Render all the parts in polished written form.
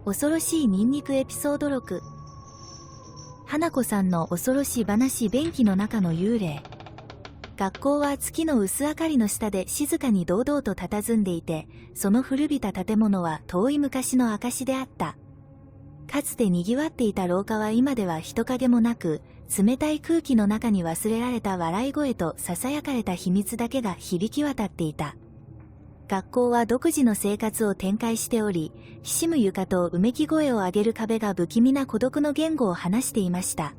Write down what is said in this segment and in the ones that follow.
恐ろしいニンニクエピソード6。花子さんの恐ろしい話便器の中の幽霊。学校は月の薄明かりの下で静かに堂々と佇んでいて、その古びた建物は遠い昔の証であった。かつて賑わっていた廊下は今では人影もなく、冷たい空気の中に忘れられた笑い声と囁かれた秘密だけが響き渡っていた。学校は独自の生活を展開しており、ひしむ床とうめき声を上げる壁が不気味な孤独の言語を話していました。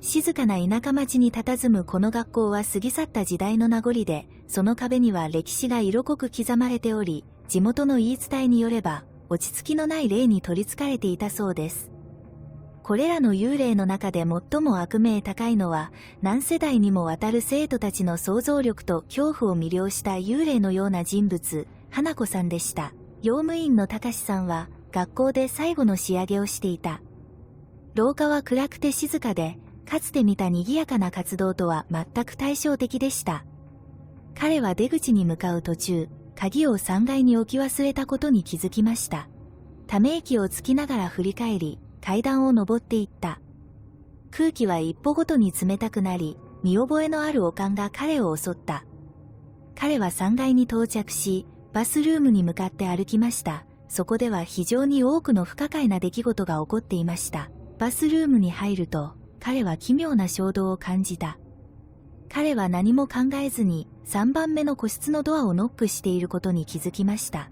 静かな田舎町に佇むこの学校は過ぎ去った時代の名残で、その壁には歴史が色濃く刻まれており、地元の言い伝えによれば、落ち着きのない霊に取り憑かれていたそうです。これらの幽霊の中で最も悪名高いのは、何世代にもわたる生徒たちの想像力と恐怖を魅了した幽霊のような人物、花子さんでした。用務員のたかしさんは、学校で最後の仕上げをしていた。廊下は暗くて静かで、かつて見た賑やかな活動とは全く対照的でした。彼は出口に向かう途中、鍵を3階に置き忘れたことに気づきました。ため息をつきながら振り返り、階段を登っていった。空気は一歩ごとに冷たくなり、見覚えのある悪感が彼を襲った。彼は3階に到着し、バスルームに向かって歩きました。そこでは非常に多くの不可解な出来事が起こっていました。バスルームに入ると、彼は奇妙な衝動を感じた。彼は何も考えずに、3番目の個室のドアをノックしていることに気づきました。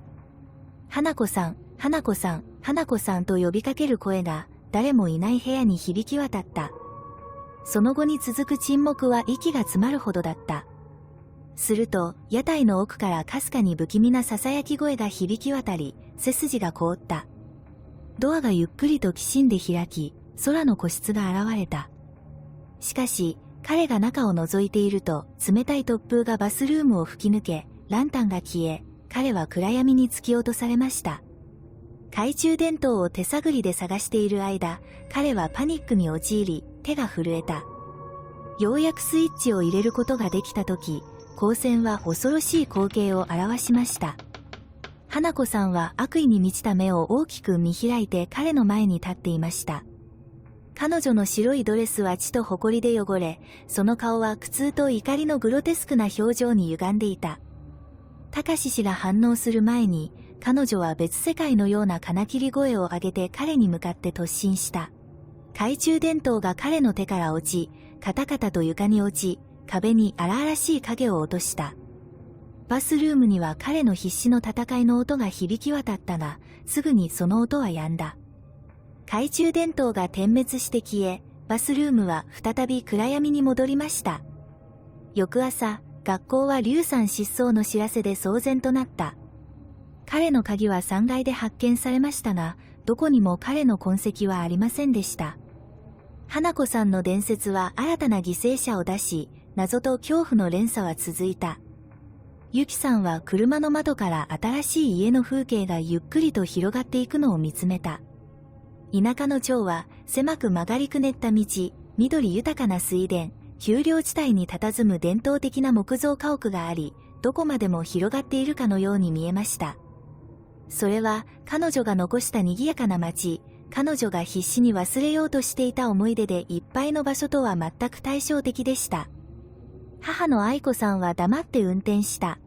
花子さん、花子さん、花子さんと呼びかける声が誰もいない部屋に響き渡った。その後に続く沈黙は息が詰まるほどだった。すると、屋台の奥からかすかに不気味な囁き声が響き渡り、背筋が凍った。ドアがゆっくりときしんで開き、空の個室が現れた。しかし、彼が中を覗いていると、冷たい突風がバスルームを吹き抜け、ランタンが消え、彼は暗闇に突き落とされました。懐中電灯を手探りで探している間、彼はパニックに陥り、手が震えた。ようやくスイッチを入れることができたとき、光線は恐ろしい光景を表しました。花子さんは悪意に満ちた目を大きく見開いて彼の前に立っていました。彼女の白いドレスは血と埃で汚れ、その顔は苦痛と怒りのグロテスクな表情に歪んでいた。たかし氏が反応する前に、彼女は別世界のような金切り声を上げて彼に向かって突進した。懐中電灯が彼の手から落ち、カタカタと床に落ち、壁に荒々しい影を落とした。バスルームには彼の必死の戦いの音が響き渡ったが、すぐにその音は止んだ。懐中電灯が点滅して消え、バスルームは再び暗闇に戻りました。翌朝、学校は劉さん失踪の知らせで騒然となった。彼の鍵は3階で発見されましたが、どこにも彼の痕跡はありませんでした。花子さんの伝説は新たな犠牲者を出し、謎と恐怖の連鎖は続いた。ゆきさんは車の窓から新しい家の風景がゆっくりと広がっていくのを見つめた。田舎の町は狭く曲がりくねった道、緑豊かな水田、丘陵地帯に佇む伝統的な木造家屋があり、どこまでも広がっているかのように見えました。それは彼女が残した賑やかな町、彼女が必死に忘れようとしていた思い出でいっぱいの場所とは全く対照的でした。母の愛子さんは黙って運転した。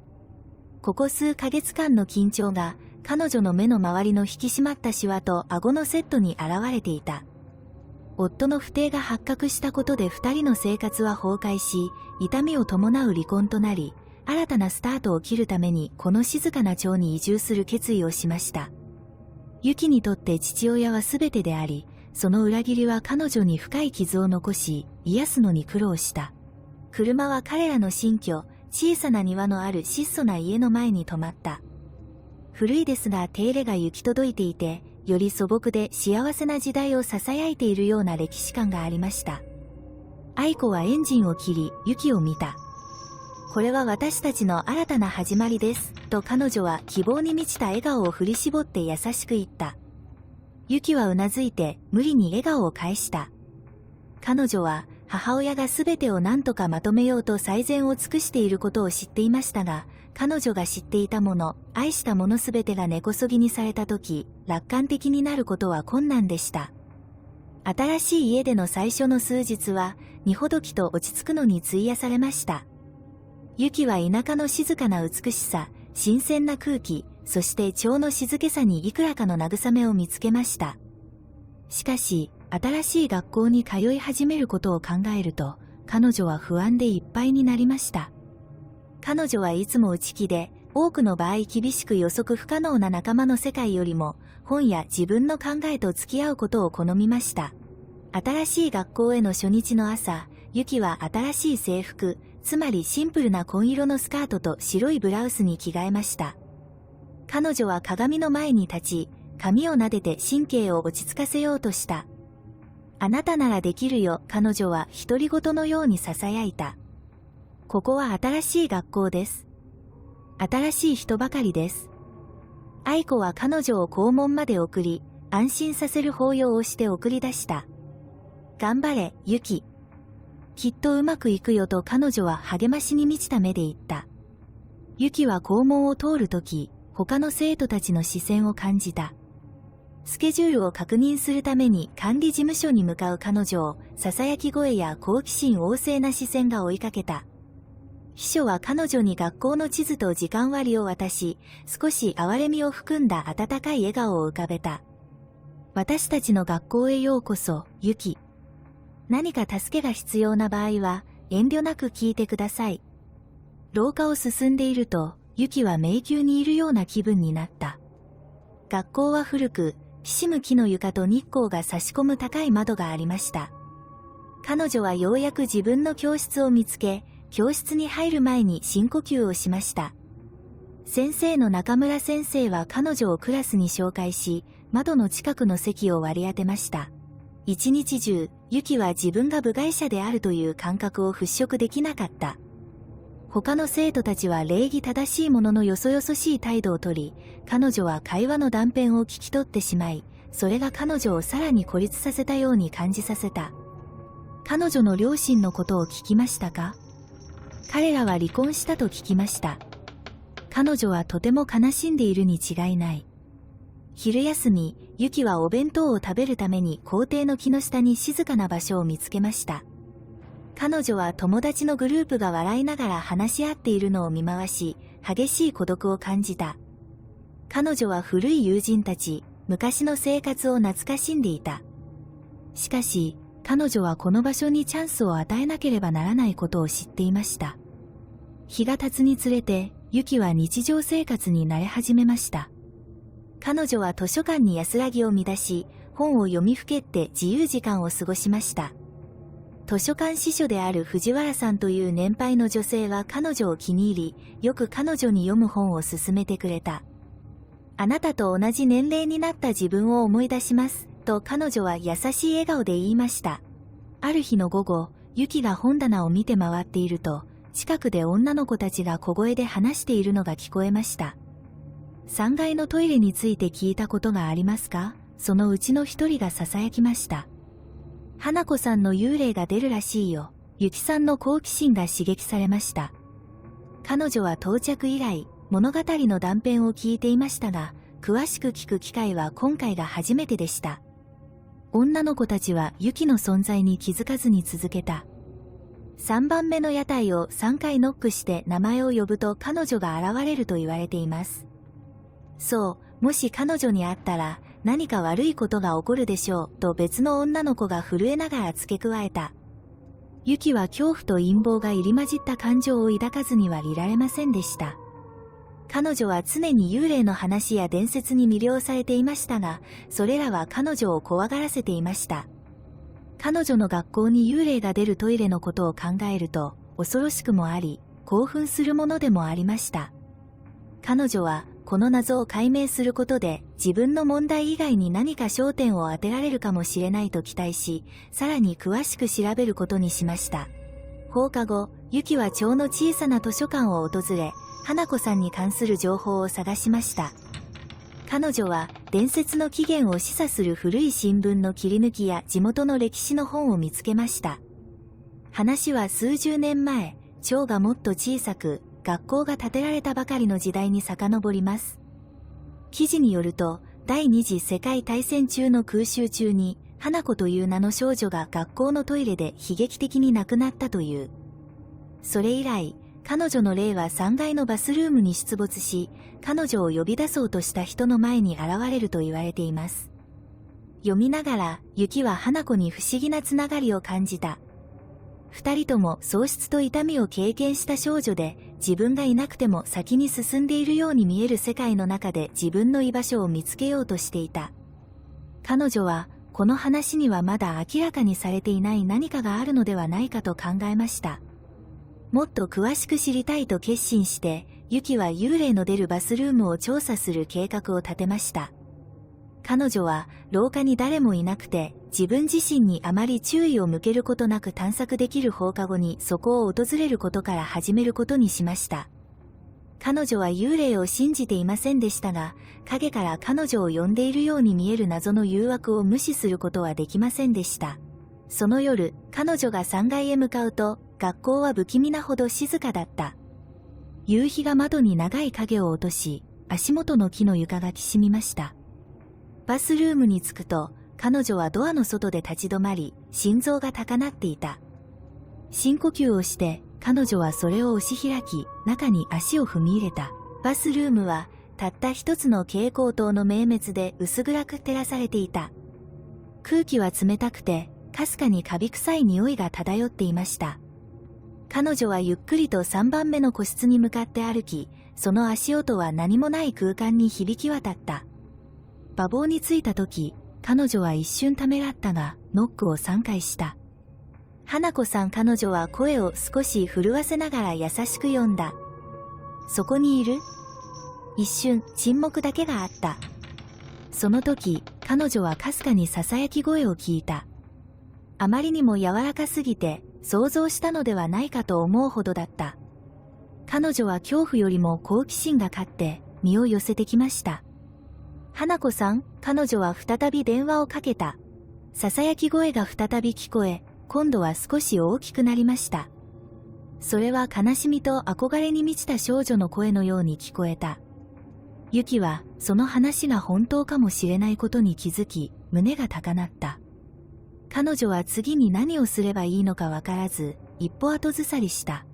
ここ数ヶ月間の緊張が彼女の目の周りの引き締まったシワと顎のセットに現れていた。夫の不貞が発覚したことで2人の生活は崩壊し、痛みを伴う離婚となり、新たなスタートを切るためにこの静かな町に移住する決意をしました。ユキにとって父親は全てであり、その裏切りは彼女に深い傷を残し、癒すのに苦労した。車は彼らの新居、小さな庭のある質素な家の前に止まった。古いですが手入れが行き届いていて、より素朴で幸せな時代を囁いているような歴史感がありました。愛子はエンジンを切り、ユキを見た。これは私たちの新たな始まりです、と彼女は希望に満ちた笑顔を振り絞って優しく言った。ユキはうなずいて無理に笑顔を返した。彼女は母親が全てを何とかまとめようと最善を尽くしていることを知っていましたが、彼女が知っていたもの、愛したものすべてが根こそぎにされたとき、楽観的になることは困難でした。新しい家での最初の数日は、荷ほどきと落ち着くのに費やされました。ユキは田舎の静かな美しさ、新鮮な空気、そして町の静けさにいくらかの慰めを見つけました。しかし、新しい学校に通い始めることを考えると、彼女は不安でいっぱいになりました。彼女はいつも内気で、多くの場合厳しく予測不可能な仲間の世界よりも、本や自分の考えと付き合うことを好みました。新しい学校への初日の朝、ユキは新しい制服、つまりシンプルな紺色のスカートと白いブラウスに着替えました。彼女は鏡の前に立ち、髪を撫でて神経を落ち着かせようとした。あなたならできるよ、彼女は独り言のように囁いた。ここは新しい学校です。新しい人ばかりです。愛子は彼女を校門まで送り、安心させる抱擁をして送り出した。頑張れ、ユキ。きっとうまくいくよと彼女は励ましに満ちた目で言った。ユキは校門を通るとき、他の生徒たちの視線を感じた。スケジュールを確認するために管理事務所に向かう彼女を、囁き声や好奇心旺盛な視線が追いかけた。秘書は彼女に学校の地図と時間割を渡し、少し哀れみを含んだ温かい笑顔を浮かべた。私たちの学校へようこそ、ユキ。何か助けが必要な場合は、遠慮なく聞いてください。廊下を進んでいると、ユキは迷宮にいるような気分になった。学校は古く、ひしむ木の床と日光が差し込む高い窓がありました。彼女はようやく自分の教室を見つけ、教室に入る前に深呼吸をしました。先生の中村先生は彼女をクラスに紹介し、窓の近くの席を割り当てました。一日中、ユキは自分が部外者であるという感覚を払拭できなかった。他の生徒たちは礼儀正しいもののよそよそしい態度をとり、彼女は会話の断片を聞き取ってしまい、それが彼女をさらに孤立させたように感じさせた。彼女の両親のことを聞きましたか？彼らは離婚したと聞きました。彼女はとても悲しんでいるに違いない。昼休み、ユキはお弁当を食べるために校庭の木の下に静かな場所を見つけました。彼女は友達のグループが笑いながら話し合っているのを見回し、激しい孤独を感じた。彼女は古い友人たち、昔の生活を懐かしんでいた。しかし、彼女はこの場所にチャンスを与えなければならないことを知っていました。日が経つにつれて、ユキは日常生活に慣れ始めました。彼女は図書館に安らぎを乱し、本を読みふけって自由時間を過ごしました。図書館司書である藤原さんという年配の女性は彼女を気に入り、よく彼女に読む本を勧めてくれた。あなたと同じ年齢になった自分を思い出します、と彼女は優しい笑顔で言いました。ある日の午後、ユキが本棚を見て回っていると、近くで女の子たちが小声で話しているのが聞こえました。3階のトイレについて聞いたことがありますか？そのうちの一人が囁きました。花子さんの幽霊が出るらしいよ。ユキさんの好奇心が刺激されました。彼女は到着以来、物語の断片を聞いていましたが、詳しく聞く機会は今回が初めてでした。女の子たちはユキの存在に気づかずに続けた。3番目の屋台を3回ノックして名前を呼ぶと彼女が現れると言われています。そう、もし彼女に会ったら何か悪いことが起こるでしょうと別の女の子が震えながら付け加えた。ユキは恐怖と陰謀が入り混じった感情を抱かずにはいられませんでした。彼女は常に幽霊の話や伝説に魅了されていましたが、それらは彼女を怖がらせていました。彼女の学校に幽霊が出るトイレのことを考えると、恐ろしくもあり、興奮するものでもありました。彼女は、この謎を解明することで、自分の問題以外に何か焦点を当てられるかもしれないと期待し、さらに詳しく調べることにしました。放課後、ユキは町の小さな図書館を訪れ、花子さんに関する情報を探しました。彼女は伝説の起源を示唆する古い新聞の切り抜きや地元の歴史の本を見つけました。話は数十年前、町がもっと小さく、学校が建てられたばかりの時代に遡ります。記事によると、第二次世界大戦中の空襲中に、花子という名の少女が学校のトイレで悲劇的に亡くなったという。それ以来、彼女の霊は3階のバスルームに出没し、彼女を呼び出そうとした人の前に現れると言われています。読みながら、ユキは花子に不思議なつながりを感じた。二人とも喪失と痛みを経験した少女で、自分がいなくても先に進んでいるように見える世界の中で自分の居場所を見つけようとしていた。彼女は、この話にはまだ明らかにされていない何かがあるのではないかと考えました。もっと詳しく知りたいと決心して、ユキは幽霊の出るバスルームを調査する計画を立てました。彼女は廊下に誰もいなくて、自分自身にあまり注意を向けることなく探索できる放課後にそこを訪れることから始めることにしました。彼女は幽霊を信じていませんでしたが、影から彼女を呼んでいるように見える謎の誘惑を無視することはできませんでした。その夜、彼女が3階へ向かうと、学校は不気味なほど静かだった。夕日が窓に長い影を落とし、足元の木の床がきしみました。バスルームに着くと、彼女はドアの外で立ち止まり、心臓が高鳴っていた。深呼吸をして、彼女はそれを押し開き、中に足を踏み入れた。バスルームは、たった一つの蛍光灯の明滅で薄暗く照らされていた。空気は冷たくて、かすかにカビ臭い匂いが漂っていました。彼女はゆっくりと3番目の個室に向かって歩き、その足音は何もない空間に響き渡った。馬房に着いた時、彼女は一瞬ためらったが、ノックを3回した。花子さん。彼女は声を少し震わせながら優しく呼んだ。そこにいる？一瞬、沈黙だけがあった。その時、彼女はかすかに囁き声を聞いた。あまりにも柔らかすぎて、想像したのではないかと思うほどだった。彼女は恐怖よりも好奇心が勝って身を寄せてきました。花子さん。彼女は再び電話をかけた。囁き声が再び聞こえ、今度は少し大きくなりました。それは悲しみと憧れに満ちた少女の声のように聞こえた。ユキはその話が本当かもしれないことに気づき、胸が高鳴った。彼女は次に何をすればいいのかわからず、一歩後ずさりした。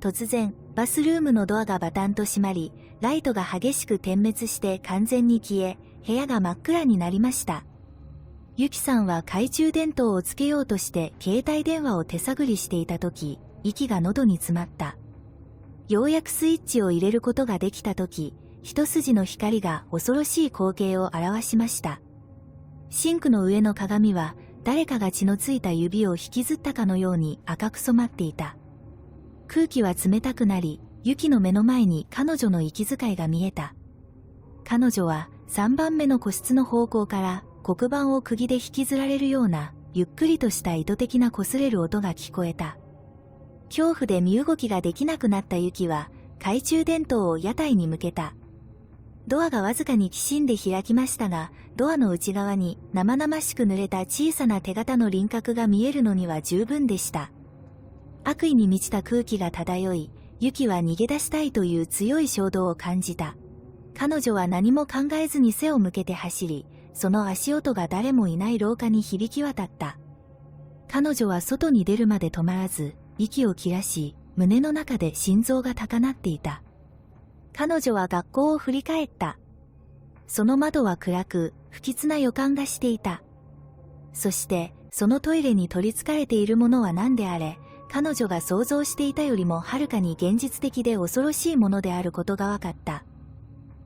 突然、バスルームのドアがバタンと閉まり、ライトが激しく点滅して完全に消え、部屋が真っ暗になりました。ユキさんは懐中電灯をつけようとして携帯電話を手探りしていた時、息が喉に詰まった。ようやくスイッチを入れることができた時、一筋の光が恐ろしい光景を表しました。シンクの上の鏡は、誰かが血のついた指を引きずったかのように赤く染まっていた。空気は冷たくなり、ユキの目の前に彼女の息遣いが見えた。彼女は3番目の個室の方向から黒板を釘で引きずられるようなゆっくりとした意図的な擦れる音が聞こえた。恐怖で身動きができなくなったユキは懐中電灯を屋台に向けた。ドアがわずかにきしんで開きましたが、ドアの内側に生々しく濡れた小さな手形の輪郭が見えるのには十分でした。悪意に満ちた空気が漂い、ユキは逃げ出したいという強い衝動を感じた。彼女は何も考えずに背を向けて走り、その足音が誰もいない廊下に響き渡った。彼女は外に出るまで止まらず、息を切らし、胸の中で心臓が高鳴っていた。彼女は学校を振り返った。その窓は暗く、不吉な予感がしていた。そして、そのトイレに取り憑かれているものは何であれ、彼女が想像していたよりもはるかに現実的で恐ろしいものであることが分かった。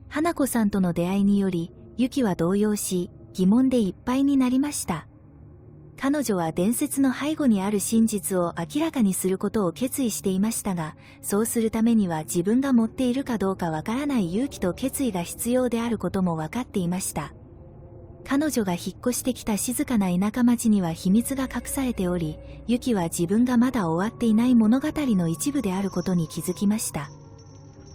花子さんとの出会いにより、ユキは動揺し、疑問でいっぱいになりました。彼女は伝説の背後にある真実を明らかにすることを決意していましたが、そうするためには自分が持っているかどうかわからない勇気と決意が必要であることも分かっていました。彼女が引っ越してきた静かな田舎町には秘密が隠されており、ユキは自分がまだ終わっていない物語の一部であることに気づきました。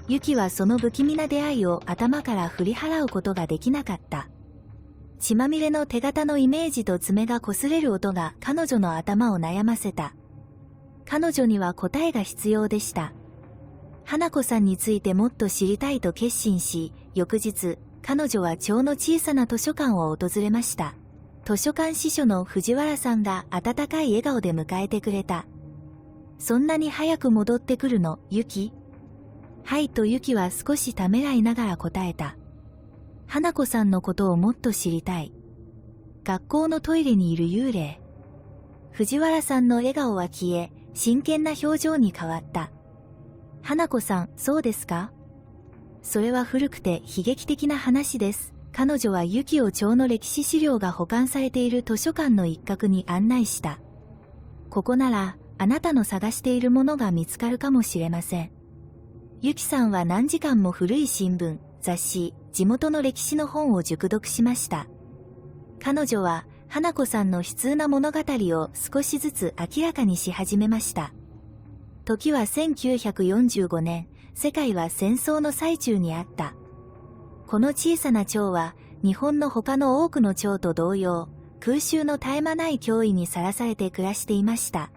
ユキはその不気味な出会いを頭から振り払うことができなかった。血まみれの手形のイメージと爪が擦れる音が彼女の頭を悩ませた。彼女には答えが必要でした。花子さんについてもっと知りたいと決心し、翌日、彼女は町の小さな図書館を訪れました。図書館司書の藤原さんが温かい笑顔で迎えてくれた。そんなに早く戻ってくるの、ユキ？はいとユキは少しためらいながら答えた。花子さんのことをもっと知りたい。学校のトイレにいる幽霊。藤原さんの笑顔は消え、真剣な表情に変わった。花子さん、そうですか？それは古くて悲劇的な話です。彼女はユキを町の歴史資料が保管されている図書館の一角に案内した。ここなら、あなたの探しているものが見つかるかもしれません。ユキさんは何時間も古い新聞、雑誌、地元の歴史の本を熟読しました。彼女は、花子さんの悲痛な物語を少しずつ明らかにし始めました。時は1945年、世界は戦争の最中にあった。この小さな町は、日本の他の多くの町と同様、空襲の絶え間ない脅威にさらされて暮らしていました。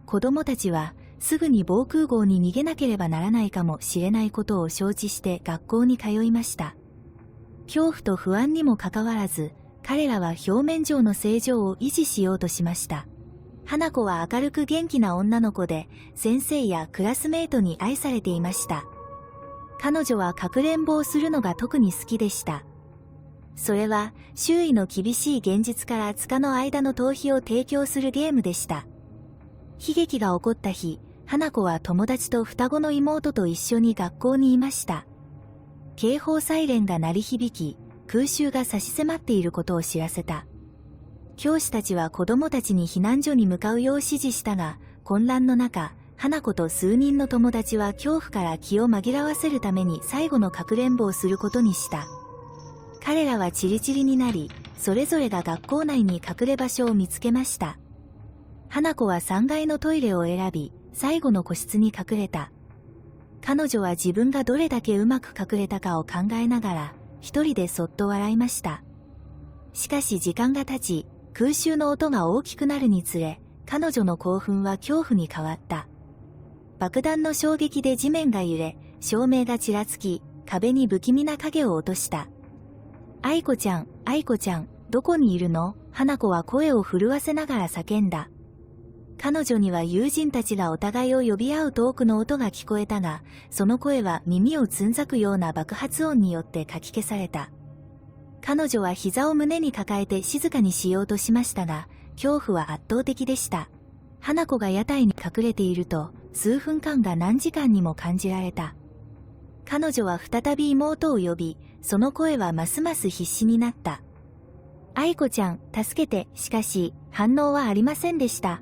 子供たちは、すぐに防空壕に逃げなければならないかもしれないことを承知して学校に通いました。恐怖と不安にもかかわらず、彼らは表面上の正常を維持しようとしました。花子は明るく元気な女の子で、先生やクラスメートに愛されていました。彼女はかくれんぼをするのが特に好きでした。それは、周囲の厳しい現実から5日の間の逃避を提供するゲームでした。悲劇が起こった日、花子は友達と双子の妹と一緒に学校にいました。警報サイレンが鳴り響き、空襲が差し迫っていることを知らせた。教師たちは子供たちに避難所に向かうよう指示したが、混乱の中、花子と数人の友達は恐怖から気を紛らわせるために最後のかくれんぼをすることにした。彼らはチリチリになり、それぞれが学校内に隠れ場所を見つけました。花子は3階のトイレを選び、最後の個室に隠れた。彼女は自分がどれだけうまく隠れたかを考えながら、一人でそっと笑いました。しかし時間が経ち、空襲の音が大きくなるにつれ、彼女の興奮は恐怖に変わった。爆弾の衝撃で地面が揺れ、照明がちらつき、壁に不気味な影を落とした。愛子ちゃん、愛子ちゃん、どこにいるの？花子は声を震わせながら叫んだ。彼女には友人たちがお互いを呼び合う遠くの音が聞こえたが、その声は耳をつんざくような爆発音によってかき消された。彼女は膝を胸に抱えて静かにしようとしましたが、恐怖は圧倒的でした。花子が屋台に隠れていると、数分間が何時間にも感じられた。彼女は再び妹を呼び、その声はますます必死になった。愛子ちゃん、助けて。しかし、反応はありませんでした。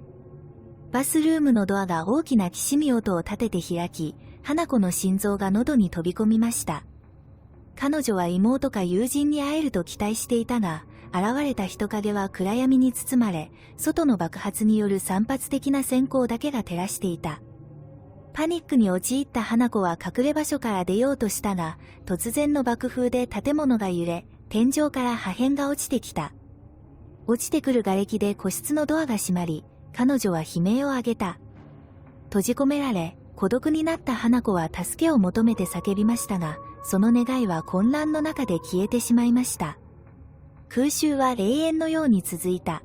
バスルームのドアが大きなきしみ音を立てて開き、花子の心臓が喉に飛び込みました。彼女は妹か友人に会えると期待していたが、現れた人影は暗闇に包まれ、外の爆発による散発的な閃光だけが照らしていた。パニックに陥った花子は隠れ場所から出ようとしたが、突然の爆風で建物が揺れ、天井から破片が落ちてきた。落ちてくる瓦礫で個室のドアが閉まり、彼女は悲鳴を上げた。閉じ込められ、孤独になった花子は助けを求めて叫びましたが、その願いは混乱の中で消えてしまいました。空襲は霊園のように続いた。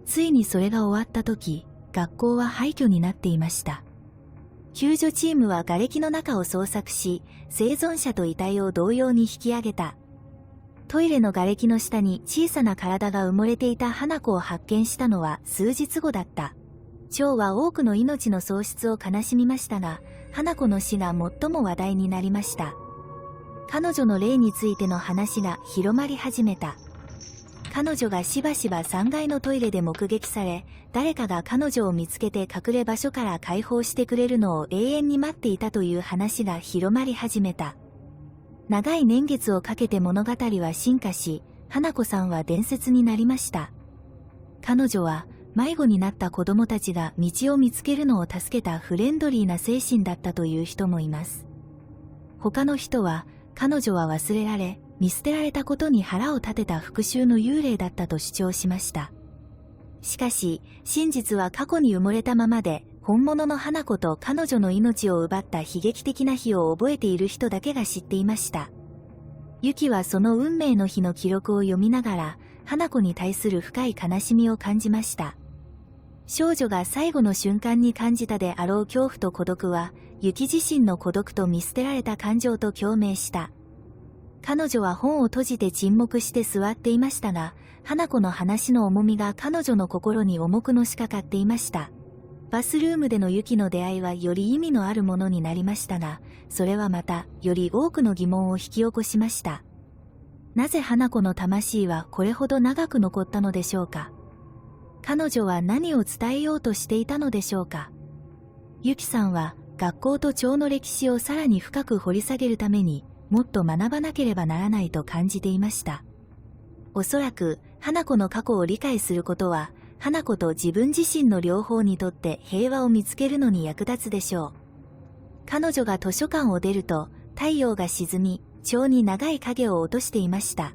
ついにそれが終わった時、学校は廃墟になっていました。救助チームは瓦礫の中を捜索し、生存者と遺体を同様に引き上げた。トイレの瓦礫の下に小さな体が埋もれていた花子を発見したのは数日後だった。町は多くの命の喪失を悲しみましたが、花子の死が最も話題になりました。彼女の霊についての話が広まり始めた。彼女がしばしば3階のトイレで目撃され、誰かが彼女を見つけて隠れ場所から解放してくれるのを永遠に待っていたという話が広まり始めた。長い年月をかけて物語は進化し、花子さんは伝説になりました。彼女は、迷子になった子供たちが道を見つけるのを助けたフレンドリーな精神だったという人もいます。他の人は、彼女は忘れられ、見捨てられたことに腹を立てた復讐の幽霊だったと主張しました。しかし、真実は過去に埋もれたままで、本物の花子と彼女の命を奪った悲劇的な日を覚えている人だけが知っていました。ユキはその運命の日の記録を読みながら、花子に対する深い悲しみを感じました。少女が最後の瞬間に感じたであろう恐怖と孤独は、ユキ自身の孤独と見捨てられた感情と共鳴した。彼女は本を閉じて沈黙して座っていましたが、花子の話の重みが彼女の心に重くのしかかっていました。バスルームでのユキの出会いはより意味のあるものになりましたが、それはまた、より多くの疑問を引き起こしました。なぜ花子の魂はこれほど長く残ったのでしょうか。彼女は何を伝えようとしていたのでしょうか。ユキさんは、学校と蝶の歴史をさらに深く掘り下げるために、もっと学ばなければならないと感じていました。おそらく、花子の過去を理解することは、花子と自分自身の両方にとって平和を見つけるのに役立つでしょう。彼女が図書館を出ると、太陽が沈み、蝶に長い影を落としていました。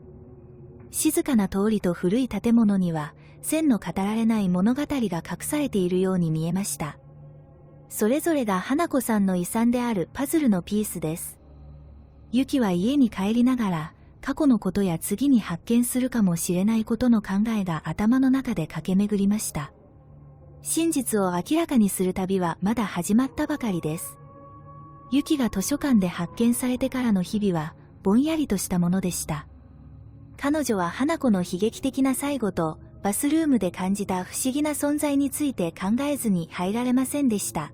静かな通りと古い建物には、千の語られない物語が隠されているように見えました。それぞれが花子さんの遺産であるパズルのピースです。ユキは家に帰りながら、過去のことや次に発見するかもしれないことの考えが頭の中で駆け巡りました。真実を明らかにする旅はまだ始まったばかりです。ユキが図書館で発見されてからの日々は、ぼんやりとしたものでした。彼女は花子の悲劇的な最後と、バスルームで感じた不思議な存在について考えずに入られませんでした。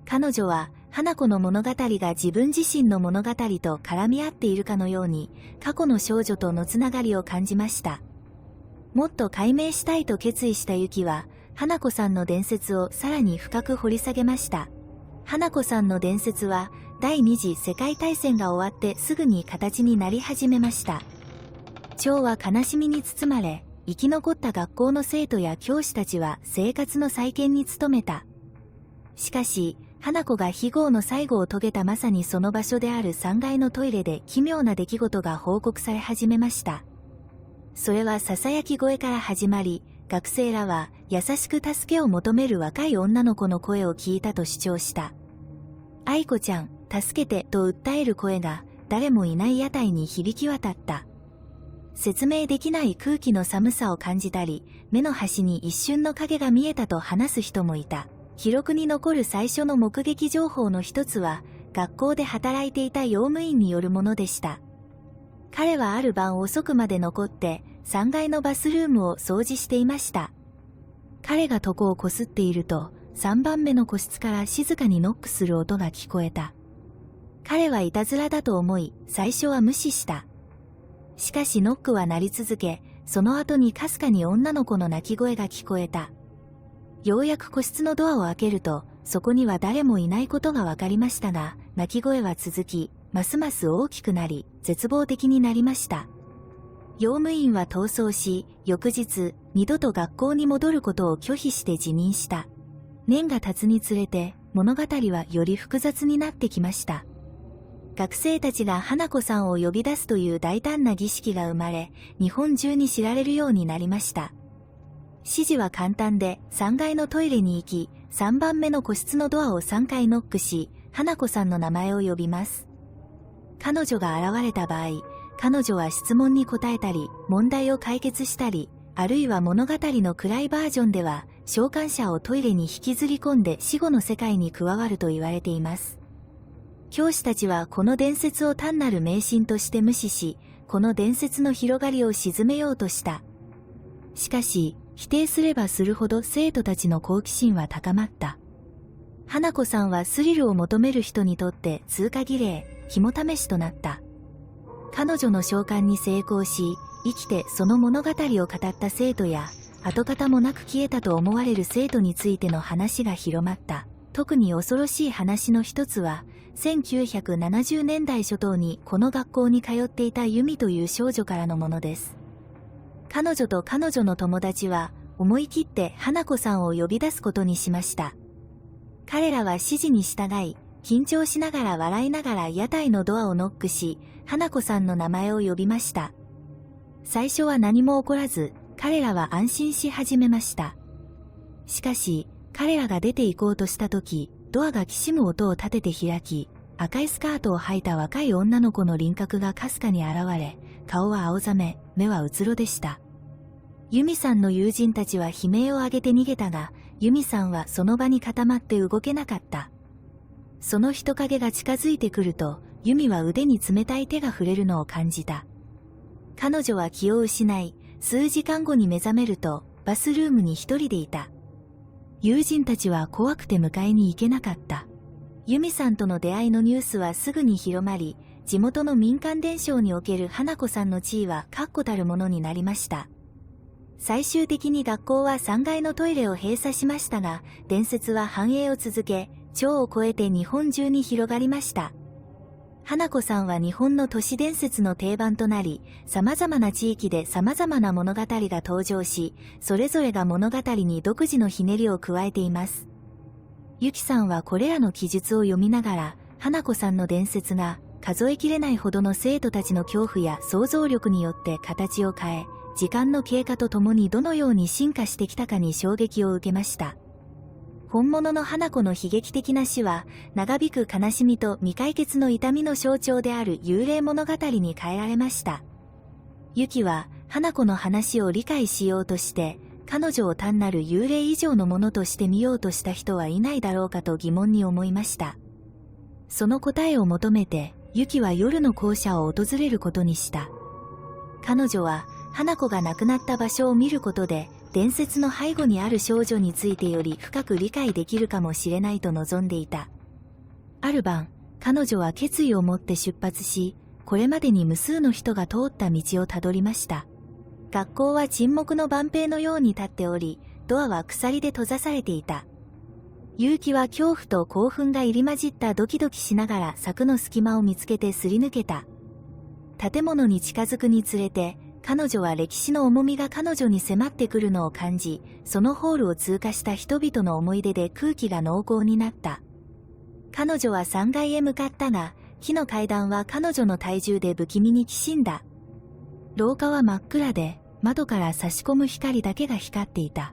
彼女は、花子の物語が自分自身の物語と絡み合っているかのように、過去の少女とのつながりを感じました。もっと解明したいと決意したユキは、花子さんの伝説をさらに深く掘り下げました。花子さんの伝説は、第二次世界大戦が終わってすぐに形になり始めました。蝶は悲しみに包まれ、生き残った学校の生徒や教師たちは生活の再建に努めた。しかし、花子が非業の最後を遂げたまさにその場所である3階のトイレで奇妙な出来事が報告され始めました。それは囁き声から始まり、学生らは優しく助けを求める若い女の子の声を聞いたと主張した。愛子ちゃん、助けてと訴える声が誰もいない屋台に響き渡った。説明できない空気の寒さを感じたり、目の端に一瞬の影が見えたと話す人もいた。記録に残る最初の目撃情報の一つは、学校で働いていた用務員によるものでした。彼はある晩遅くまで残って、3階のバスルームを掃除していました。彼が床をこすっていると、3番目の個室から静かにノックする音が聞こえた。彼はいたずらだと思い、最初は無視した。しかしノックは鳴り続け、その後にかすかに女の子の泣き声が聞こえた。ようやく個室のドアを開けると、そこには誰もいないことが分かりましたが、泣き声は続き、ますます大きくなり、絶望的になりました。用務員は逃走し、翌日、二度と学校に戻ることを拒否して辞任した。年が経つにつれて、物語はより複雑になってきました。学生たちが花子さんを呼び出すという大胆な儀式が生まれ、日本中に知られるようになりました。指示は簡単で、3階のトイレに行き、3番目の個室のドアを3回ノックし、花子さんの名前を呼びます。彼女が現れた場合、彼女は質問に答えたり、問題を解決したり、あるいは物語の暗いバージョンでは、召喚者をトイレに引きずり込んで死後の世界に加わると言われています。教師たちはこの伝説を単なる迷信として無視し、この伝説の広がりを鎮めようとした。しかし、否定すればするほど生徒たちの好奇心は高まった。花子さんはスリルを求める人にとって通過儀礼、肝試しとなった。彼女の召喚に成功し、生きてその物語を語った生徒や、跡形もなく消えたと思われる生徒についての話が広まった。特に恐ろしい話の一つは、1970年代初頭にこの学校に通っていたユミという少女からのものです。彼女と彼女の友達は思い切って花子さんを呼び出すことにしました。彼らは指示に従い、緊張しながら笑いながら屋台のドアをノックし、花子さんの名前を呼びました。最初は何も起こらず、彼らは安心し始めました。しかし、彼らが出て行こうとした時、ドアがきしむ音を立てて開き、赤いスカートを履いた若い女の子の輪郭がかすかに現れ、顔は青ざめ、目はうつろでした。ユミさんの友人たちは悲鳴を上げて逃げたが、ユミさんはその場に固まって動けなかった。その人影が近づいてくると、ユミは腕に冷たい手が触れるのを感じた。彼女は気を失い、数時間後に目覚めると、バスルームに一人でいた。友人たちは怖くて迎えに行けなかった。ユミさんとの出会いのニュースはすぐに広まり、地元の民間伝承における花子さんの地位は確固たるものになりました。最終的に学校は3階のトイレを閉鎖しましたが、伝説は繁栄を続け、町を越えて日本中に広がりました。花子さんは日本の都市伝説の定番となり、様々な地域で様々な物語が登場し、それぞれが物語に独自のひねりを加えています。ゆきさんはこれらの記述を読みながら、花子さんの伝説が数えきれないほどの生徒たちの恐怖や想像力によって形を変え、時間の経過とともにどのように進化してきたかに衝撃を受けました。本物の花子の悲劇的な死は、長引く悲しみと未解決の痛みの象徴である幽霊物語に変えられました。ユキは、花子の話を理解しようとして、彼女を単なる幽霊以上のものとして見ようとした人はいないだろうかと疑問に思いました。その答えを求めて、ユキは夜の校舎を訪れることにした。彼女は、花子が亡くなった場所を見ることで、伝説の背後にある少女についてより深く理解できるかもしれないと望んでいた。ある晩、彼女は決意を持って出発し、これまでに無数の人が通った道をたどりました。学校は沈黙の万平のように立っており、ドアは鎖で閉ざされていた。結城は恐怖と興奮が入り混じったドキドキしながら柵の隙間を見つけてすり抜けた。建物に近づくにつれて、彼女は歴史の重みが彼女に迫ってくるのを感じ、そのホールを通過した人々の思い出で空気が濃厚になった。彼女は3階へ向かったが、木の階段は彼女の体重で不気味にきしんだ。廊下は真っ暗で、窓から差し込む光だけが光っていた。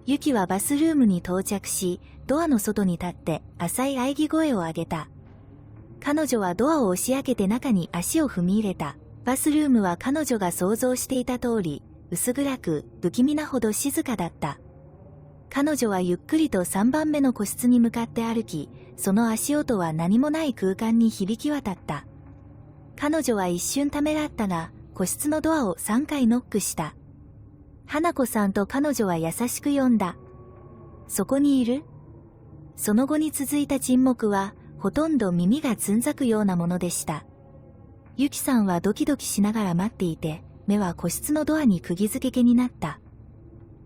ユキはバスルームに到着し、ドアの外に立って浅い喘ぎ声を上げた。彼女はドアを押し開けて中に足を踏み入れた。バスルームは彼女が想像していた通り、薄暗く、不気味なほど静かだった。彼女はゆっくりと3番目の個室に向かって歩き、その足音は何もない空間に響き渡った。彼女は一瞬ためらったが、個室のドアを3回ノックした。花子さんと彼女は優しく呼んだ。そこにいる？その後に続いた沈黙は、ほとんど耳がつんざくようなものでした。ユキさんはドキドキしながら待っていて、目は個室のドアに釘付け気になった。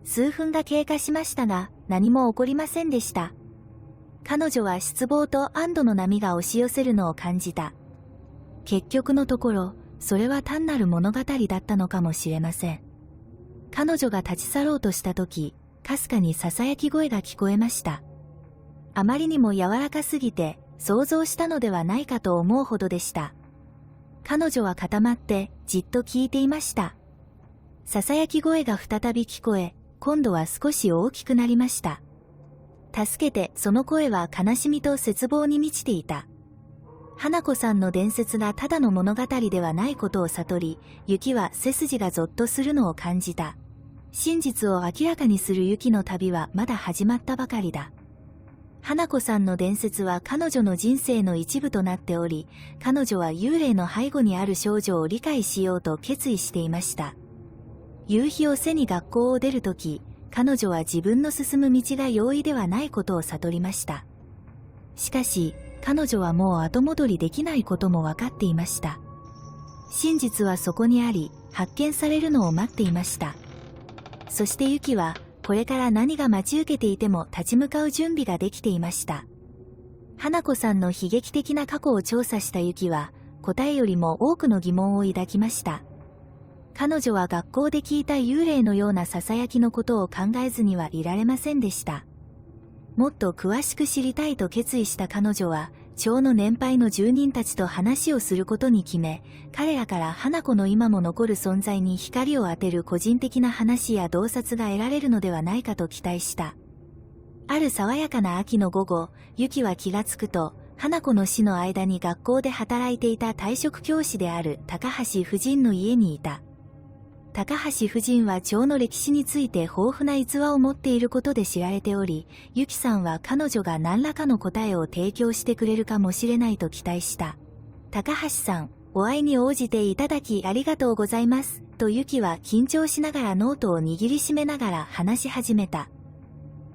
数分が経過しましたが、何も起こりませんでした。彼女は失望と安堵の波が押し寄せるのを感じた。結局のところ、それは単なる物語だったのかもしれません。彼女が立ち去ろうとしたとき、かすかに囁き声が聞こえました。あまりにも柔らかすぎて、想像したのではないかと思うほどでした。彼女は固まってじっと聞いていました。囁き声が再び聞こえ、今度は少し大きくなりました。助けて、その声は悲しみと絶望に満ちていた。花子さんの伝説がただの物語ではないことを悟り、雪は背筋がゾッとするのを感じた。真実を明らかにする雪の旅はまだ始まったばかりだ。花子さんの伝説は彼女の人生の一部となっており、彼女は幽霊の背後にある少女を理解しようと決意していました。夕日を背に学校を出るとき、彼女は自分の進む道が容易ではないことを悟りました。しかし、彼女はもう後戻りできないことも分かっていました。真実はそこにあり、発見されるのを待っていました。そしてユキは、これから何が待ち受けていても立ち向かう準備ができていました。花子さんの悲劇的な過去を調査したユキは、答えよりも多くの疑問を抱きました。彼女は学校で聞いた幽霊のような囁きのことを考えずにはいられませんでした。もっと詳しく知りたいと決意した彼女は、町の年配の住人たちと話をすることに決め、彼らから花子の今も残る存在に光を当てる個人的な話や洞察が得られるのではないかと期待した。ある爽やかな秋の午後、ユキは気がつくと、花子の死の間に学校で働いていた退職教師である高橋夫人の家にいた。高橋夫人は蝶の歴史について豊富な逸話を持っていることで知られており、ユキさんは彼女が何らかの答えを提供してくれるかもしれないと期待した。高橋さん、お会いに応じていただきありがとうございます、とユキは緊張しながらノートを握りしめながら話し始めた。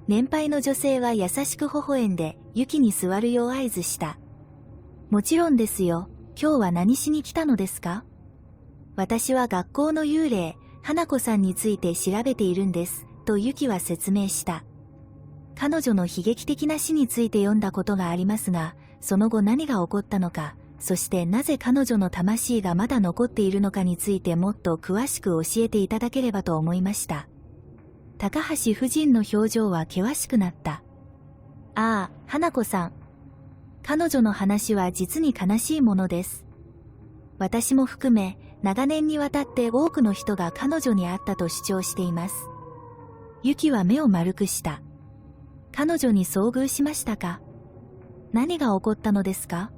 年配の女性は優しく微笑んで、ユキに座るよう合図した。もちろんですよ。今日は何しに来たのですか？私は学校の幽霊、花子さんについて調べているんです、とユキは説明した。彼女の悲劇的な死について読んだことがありますが、その後何が起こったのか、そしてなぜ彼女の魂がまだ残っているのかについてもっと詳しく教えていただければと思いました。高橋夫人の表情は険しくなった。ああ、花子さん。彼女の話は実に悲しいものです。私も含め、長年にわたって多くの人が彼女に会ったと主張しています。ユキは目を丸くした。彼女に遭遇しましたか？何が起こったのですか？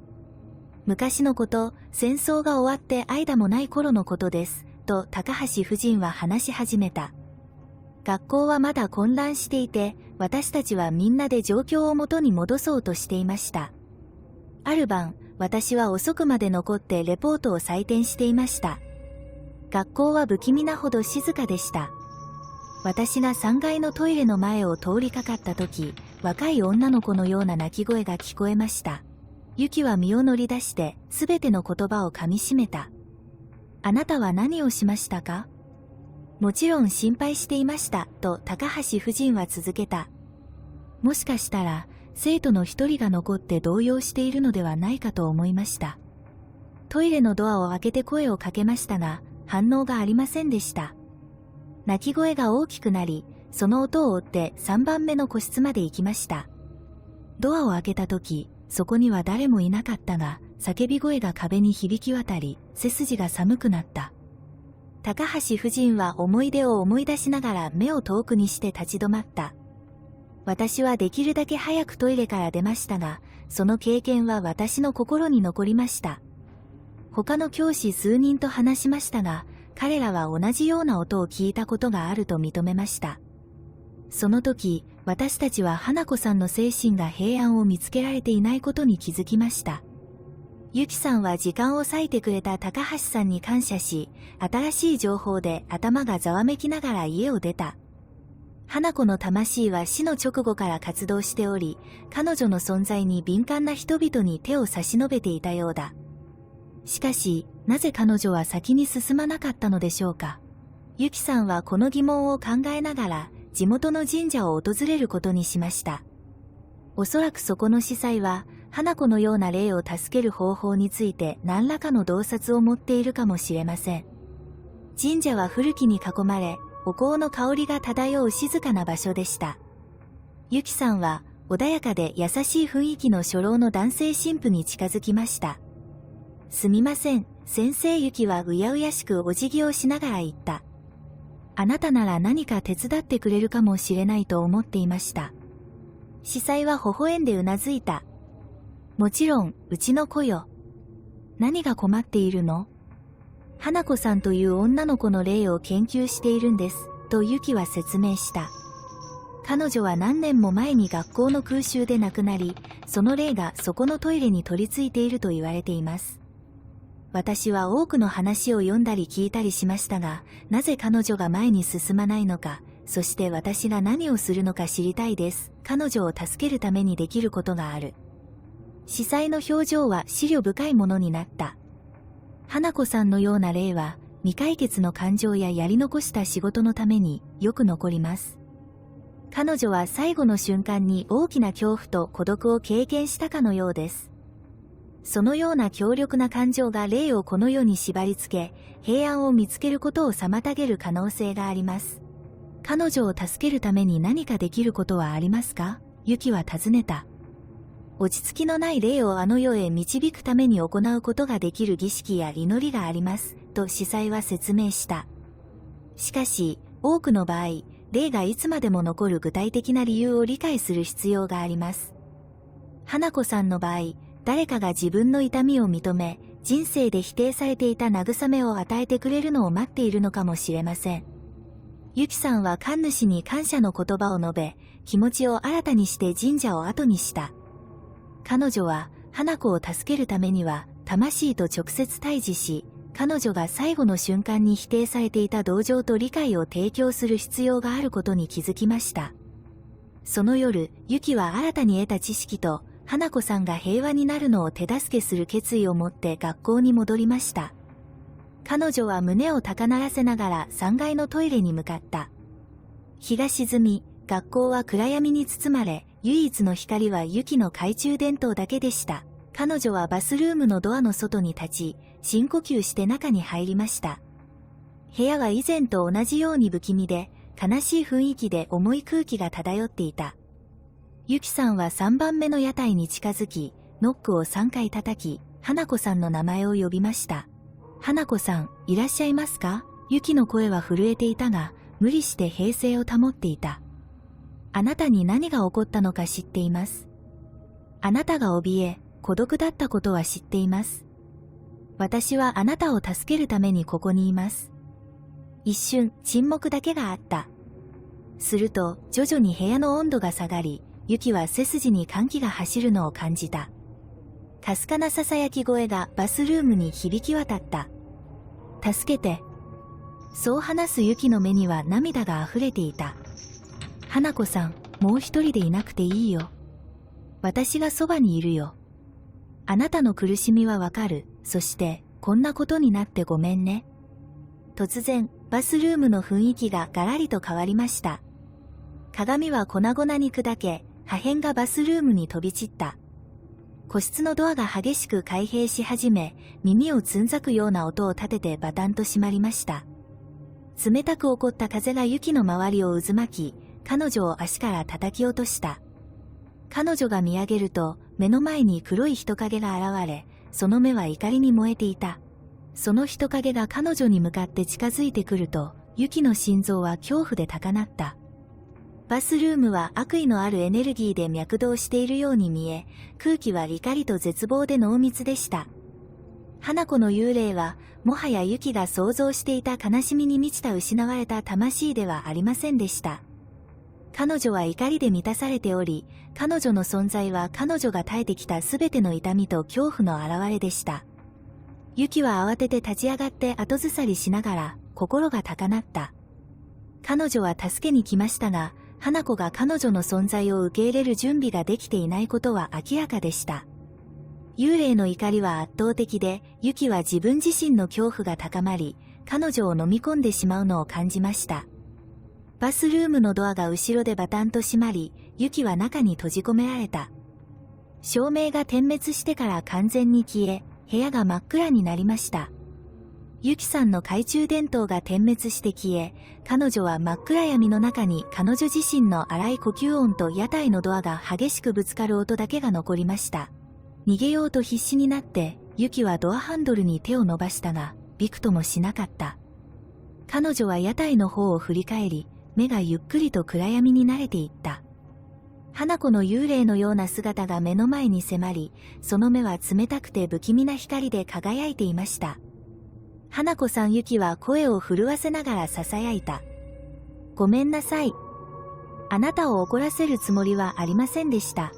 昔のこと、戦争が終わって間もない頃のことです、と高橋夫人は話し始めた。学校はまだ混乱していて、私たちはみんなで状況を元に戻そうとしていました。ある晩、私は遅くまで残ってレポートを採点していました。学校は不気味なほど静かでした。私が3階のトイレの前を通りかかった時、若い女の子のような泣き声が聞こえました。ユキは身を乗り出して、すべての言葉を噛み締めた。あなたは何をしましたか？もちろん心配していました、と高橋夫人は続けた。もしかしたら、生徒の一人が残って動揺しているのではないかと思いました。トイレのドアを開けて声をかけましたが、反応がありませんでした。泣き声が大きくなり、その音を追って3番目の個室まで行きました。ドアを開けた時、そこには誰もいなかったが、叫び声が壁に響き渡り、背筋が寒くなった。高橋夫人は思い出を思い出しながら目を遠くにして立ち止まった。私はできるだけ早くトイレから出ましたが、その経験は私の心に残りました。他の教師数人と話しましたが、彼らは同じような音を聞いたことがあると認めました。その時、私たちは花子さんの精神が平安を見つけられていないことに気づきました。ユキさんは時間を割いてくれた高橋さんに感謝し、新しい情報で頭がざわめきながら家を出た。花子の魂は死の直後から活動しており、彼女の存在に敏感な人々に手を差し伸べていたようだ。しかし、なぜ彼女は先に進まなかったのでしょうか。ユキさんはこの疑問を考えながら、地元の神社を訪れることにしました。おそらくそこの司祭は、花子のような霊を助ける方法について何らかの洞察を持っているかもしれません。神社は古木に囲まれ、お香の香りが漂う静かな場所でした。ユキさんは穏やかで優しい雰囲気の初老の男性神父に近づきました。すみません、先生。ユキはうやうやしくお辞儀をしながら言った。あなたなら何か手伝ってくれるかもしれないと思っていました。司祭は微笑んでうなずいた。もちろん、うちの子よ。何が困っているの？花子さんという女の子の霊を研究しているんです、とユキは説明した。彼女は何年も前に学校の空襲で亡くなり、その霊がそこのトイレに取り付いていると言われています。私は多くの話を読んだり聞いたりしましたが、なぜ彼女が前に進まないのか、そして私が何をするのか知りたいです。彼女を助けるためにできることがある。司祭の表情は思慮深いものになった。花子さんのような霊は、未解決の感情ややり残した仕事のためによく残ります。彼女は最後の瞬間に大きな恐怖と孤独を経験したかのようです。そのような強力な感情が霊をこの世に縛り付け、平安を見つけることを妨げる可能性があります。彼女を助けるために何かできることはありますか？ユキは尋ねた。落ち着きのない霊をあの世へ導くために行うことができる儀式や祈りがあります、と司祭は説明した。しかし、多くの場合、霊がいつまでも残る具体的な理由を理解する必要があります。花子さんの場合、誰かが自分の痛みを認め、人生で否定されていた慰めを与えてくれるのを待っているのかもしれません。ゆきさんは神主に感謝の言葉を述べ、気持ちを新たにして神社を後にした。彼女は、花子を助けるためには、魂と直接対峙し、彼女が最後の瞬間に否定されていた同情と理解を提供する必要があることに気づきました。その夜、ゆきは新たに得た知識と、花子さんが平和になるのを手助けする決意を持って学校に戻りました。彼女は胸を高鳴らせながら3階のトイレに向かった。日が沈み、学校は暗闇に包まれ、唯一の光はゆきの懐中電灯だけでした。彼女はバスルームのドアの外に立ち、深呼吸して中に入りました。部屋は以前と同じように不気味で、悲しい雰囲気で重い空気が漂っていた。ゆきさんは3番目の屋台に近づき、ノックを3回叩き、花子さんの名前を呼びました。花子さん、いらっしゃいますか？ゆきの声は震えていたが、無理して平静を保っていた。あなたに何が起こったのか知っています。あなたが怯え、孤独だったことは知っています。私はあなたを助けるためにここにいます。一瞬、沈黙だけがあった。すると、徐々に部屋の温度が下がり、ゆきは背筋に寒気が走るのを感じた。かすかなささやき声がバスルームに響き渡った。助けて。そう話すゆきの目には涙が溢れていた。花子さん、もう一人でいなくていいよ。私がそばにいるよ。あなたの苦しみはわかる。そして、こんなことになってごめんね。突然、バスルームの雰囲気がガラリと変わりました。鏡は粉々に砕け、破片がバスルームに飛び散った。個室のドアが激しく開閉し始め、耳をつんざくような音を立ててバタンと閉まりました。冷たく起こった風がゆきの周りを渦巻き、彼女を足から叩き落とした。彼女が見上げると、目の前に黒い人影が現れ、その目は怒りに燃えていた。その人影が彼女に向かって近づいてくると、ゆきの心臓は恐怖で高鳴った。バスルームは悪意のあるエネルギーで脈動しているように見え、空気は怒りと絶望で濃密でした。花子の幽霊は、もはやゆきが想像していた悲しみに満ちた失われた魂ではありませんでした。彼女は怒りで満たされており、彼女の存在は彼女が耐えてきたすべての痛みと恐怖の表れでした。ゆきは慌てて立ち上がって後ずさりしながら、心が高鳴った。彼女は助けに来ましたが、花子が彼女の存在を受け入れる準備ができていないことは明らかでした。幽霊の怒りは圧倒的で、ゆきは自分自身の恐怖が高まり、彼女を飲み込んでしまうのを感じました。バスルームのドアが後ろでバタンと閉まり、ゆきは中に閉じ込められた。照明が点滅してから完全に消え、部屋が真っ暗になりました。ゆきさんの懐中電灯が点滅して消え、彼女は真っ暗闇の中に彼女自身の荒い呼吸音と屋台のドアが激しくぶつかる音だけが残りました。逃げようと必死になって、ゆきはドアハンドルに手を伸ばしたが、びくともしなかった。彼女は屋台の方を振り返り、目がゆっくりと暗闇に慣れていった。花子の幽霊のような姿が目の前に迫り、その目は冷たくて不気味な光で輝いていました。花子さんゆきは声を震わせながら囁いた。ごめんなさい。あなたを怒らせるつもりはありませんでした。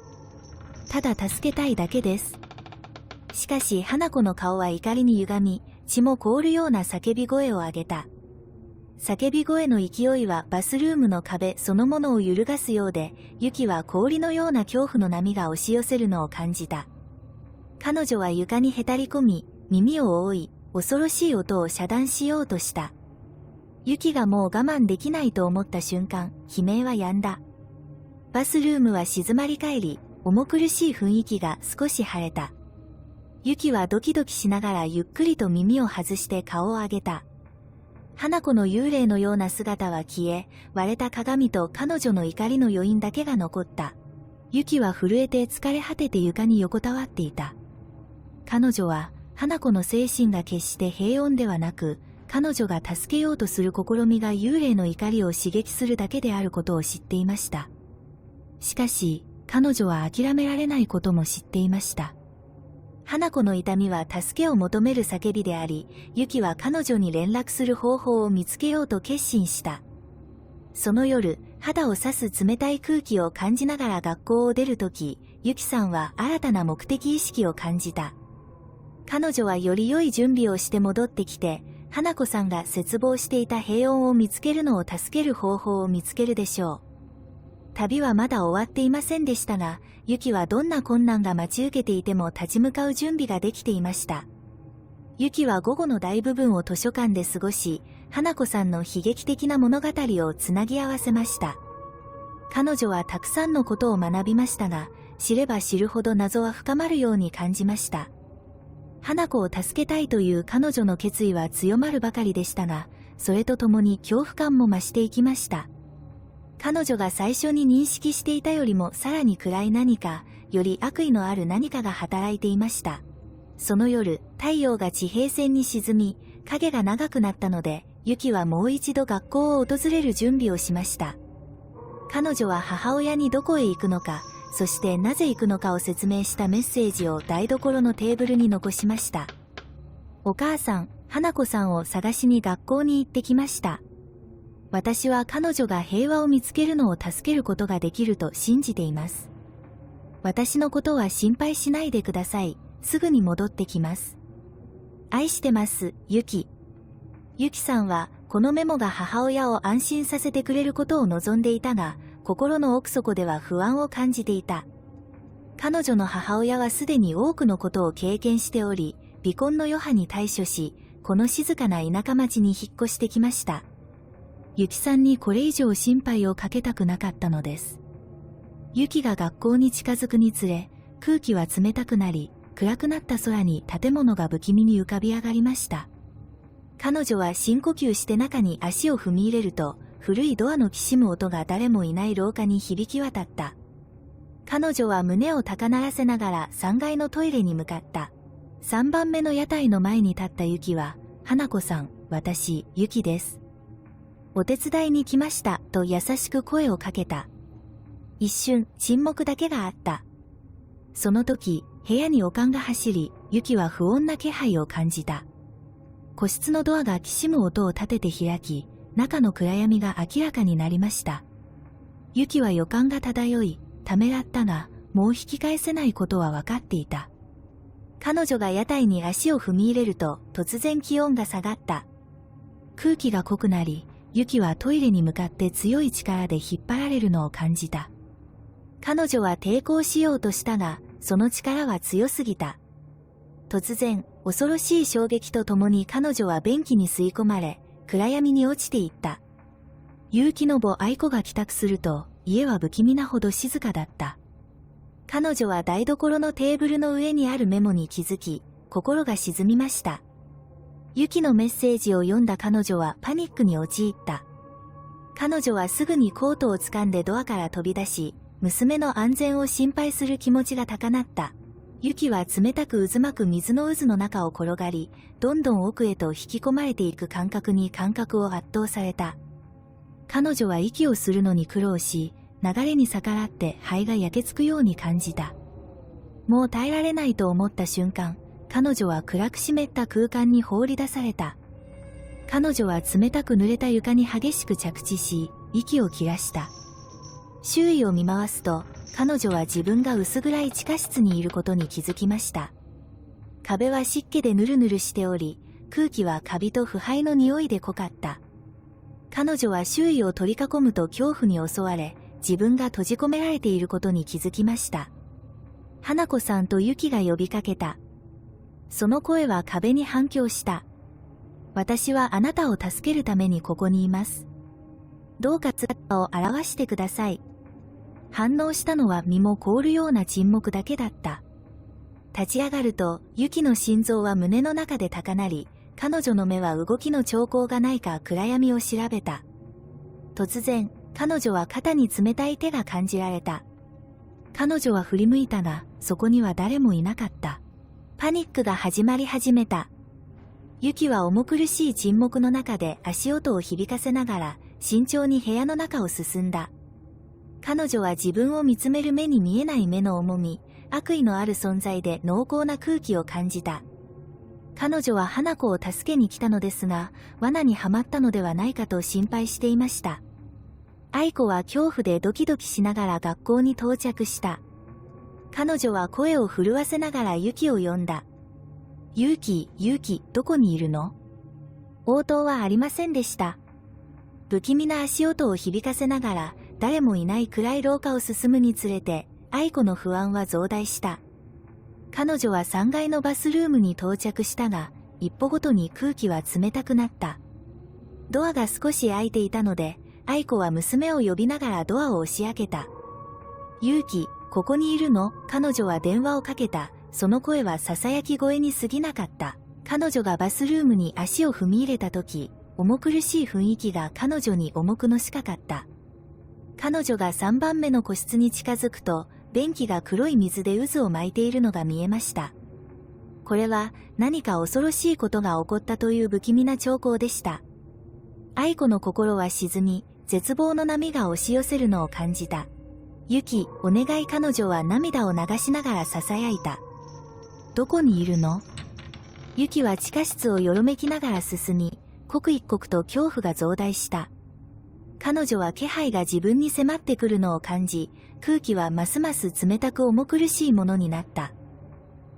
ただ助けたいだけです。しかし花子の顔は怒りに歪み、血も凍るような叫び声を上げた。叫び声の勢いはバスルームの壁そのものを揺るがすようで、ゆきは氷のような恐怖の波が押し寄せるのを感じた。彼女は床にへたり込み、耳を覆い、恐ろしい音を遮断しようとした。ゆきがもう我慢できないと思った瞬間、悲鳴は止んだ。バスルームは静まり返り、重苦しい雰囲気が少し晴れた。ゆきはドキドキしながらゆっくりと耳を外して顔を上げた。花子の幽霊のような姿は消え、割れた鏡と彼女の怒りの余韻だけが残った。ゆきは震えて疲れ果てて床に横たわっていた。彼女は、花子の精神が決して平穏ではなく、彼女が助けようとする試みが幽霊の怒りを刺激するだけであることを知っていました。しかし、彼女は諦められないことも知っていました。花子の痛みは助けを求める叫びであり、ユキは彼女に連絡する方法を見つけようと決心した。その夜、肌を刺す冷たい空気を感じながら学校を出るとき、ユキさんは新たな目的意識を感じた。彼女はより良い準備をして戻ってきて、花子さんが絶望していた平穏を見つけるのを助ける方法を見つけるでしょう。旅はまだ終わっていませんでしたが、ユキはどんな困難が待ち受けていても立ち向かう準備ができていました。ユキは午後の大部分を図書館で過ごし、花子さんの悲劇的な物語をつなぎ合わせました。彼女はたくさんのことを学びましたが、知れば知るほど謎は深まるように感じました。花子を助けたいという彼女の決意は強まるばかりでしたが、それとともに恐怖感も増していきました。彼女が最初に認識していたよりもさらに暗い何か、より悪意のある何かが働いていました。その夜、太陽が地平線に沈み、影が長くなったので、ユキはもう一度学校を訪れる準備をしました。彼女は母親にどこへ行くのか、そしてなぜ行くのかを説明したメッセージを台所のテーブルに残しました。お母さん、花子さんを探しに学校に行ってきました。私は彼女が平和を見つけるのを助けることができると信じています。私のことは心配しないでください。すぐに戻ってきます。愛してます、ユキ。ユキさんは、このメモが母親を安心させてくれることを望んでいたが、心の奥底では不安を感じていた。彼女の母親はすでに多くのことを経験しており、離婚の余波に対処し、この静かな田舎町に引っ越してきました。ユキさんにこれ以上心配をかけたくなかったのです。ユキが学校に近づくにつれ、空気は冷たくなり、暗くなった空に建物が不気味に浮かび上がりました。彼女は深呼吸して中に足を踏み入れると、古いドアのきしむ音が誰もいない廊下に響き渡った。彼女は胸を高鳴らせながら3階のトイレに向かった。3番目の屋台の前に立ったユキは、花子さん、私、ユキです。お手伝いに来ました、と優しく声をかけた。一瞬、沈黙だけがあった。その時、部屋に悪漢が走り、ユキは不穏な気配を感じた。個室のドアがきしむ音を立てて開き、中の暗闇が明らかになりました。ユキは予感が漂い、ためらったが、もう引き返せないことは分かっていた。彼女が屋台に足を踏み入れると、突然気温が下がった。空気が濃くなり、ユキはトイレに向かって強い力で引っ張られるのを感じた。彼女は抵抗しようとしたが、その力は強すぎた。突然、恐ろしい衝撃とともに彼女は便器に吸い込まれ、暗闇に落ちていった。結城の母愛子が帰宅すると、家は不気味なほど静かだった。彼女は台所のテーブルの上にあるメモに気づき、心が沈みました。ユキのメッセージを読んだ彼女はパニックに陥った。彼女はすぐにコートを掴んでドアから飛び出し、娘の安全を心配する気持ちが高鳴った。ユキは冷たく渦巻く水の渦の中を転がり、どんどん奥へと引き込まれていく感覚を圧倒された。彼女は息をするのに苦労し、流れに逆らって肺が焼けつくように感じた。もう耐えられないと思った瞬間、彼女は暗く湿った空間に放り出された。彼女は冷たく濡れた床に激しく着地し、息を切らした。周囲を見回すと、彼女は自分が薄暗い地下室にいることに気づきました。壁は湿気でヌルヌルしており、空気はカビと腐敗の匂いで濃かった。彼女は周囲を取り囲むと恐怖に襲われ、自分が閉じ込められていることに気づきました。花子さんとユキが呼びかけた。その声は壁に反響した。私はあなたを助けるためにここにいます。どうか姿を現してください。反応したのは身も凍るような沈黙だけだった。立ち上がると、ユキの心臓は胸の中で高鳴り、彼女の目は動きの兆候がないか暗闇を調べた。突然、彼女は肩に冷たい手が感じられた。彼女は振り向いたが、そこには誰もいなかった。パニックが始まり始めた。ユキは重苦しい沈黙の中で足音を響かせながら慎重に部屋の中を進んだ。彼女は自分を見つめる目に見えない目の重み、悪意のある存在で濃厚な空気を感じた。彼女は花子を助けに来たのですが、罠にはまったのではないかと心配していました。愛子は恐怖でドキドキしながら学校に到着した。彼女は声を震わせながらユキを呼んだ。ユキ、どこにいるの？応答はありませんでした。不気味な足音を響かせながら、誰もいない暗い廊下を進むにつれて、愛子の不安は増大した。彼女は3階のバスルームに到着したが、一歩ごとに空気は冷たくなった。ドアが少し開いていたので、愛子は娘を呼びながらドアを押し開けた。ユキ、ここにいるの？彼女は電話をかけた。その声は囁き声に過ぎなかった。彼女がバスルームに足を踏み入れた時、重苦しい雰囲気が彼女に重くのしかかった。彼女が3番目の個室に近づくと、便器が黒い水で渦を巻いているのが見えました。これは何か恐ろしいことが起こったという不気味な兆候でした。愛子の心は沈み、絶望の波が押し寄せるのを感じた。ユキ、お願い。彼女は涙を流しながら囁いた。どこにいるの？ユキは地下室をよろめきながら進み、刻一刻と恐怖が増大した。彼女は気配が自分に迫ってくるのを感じ、空気はますます冷たく重苦しいものになった。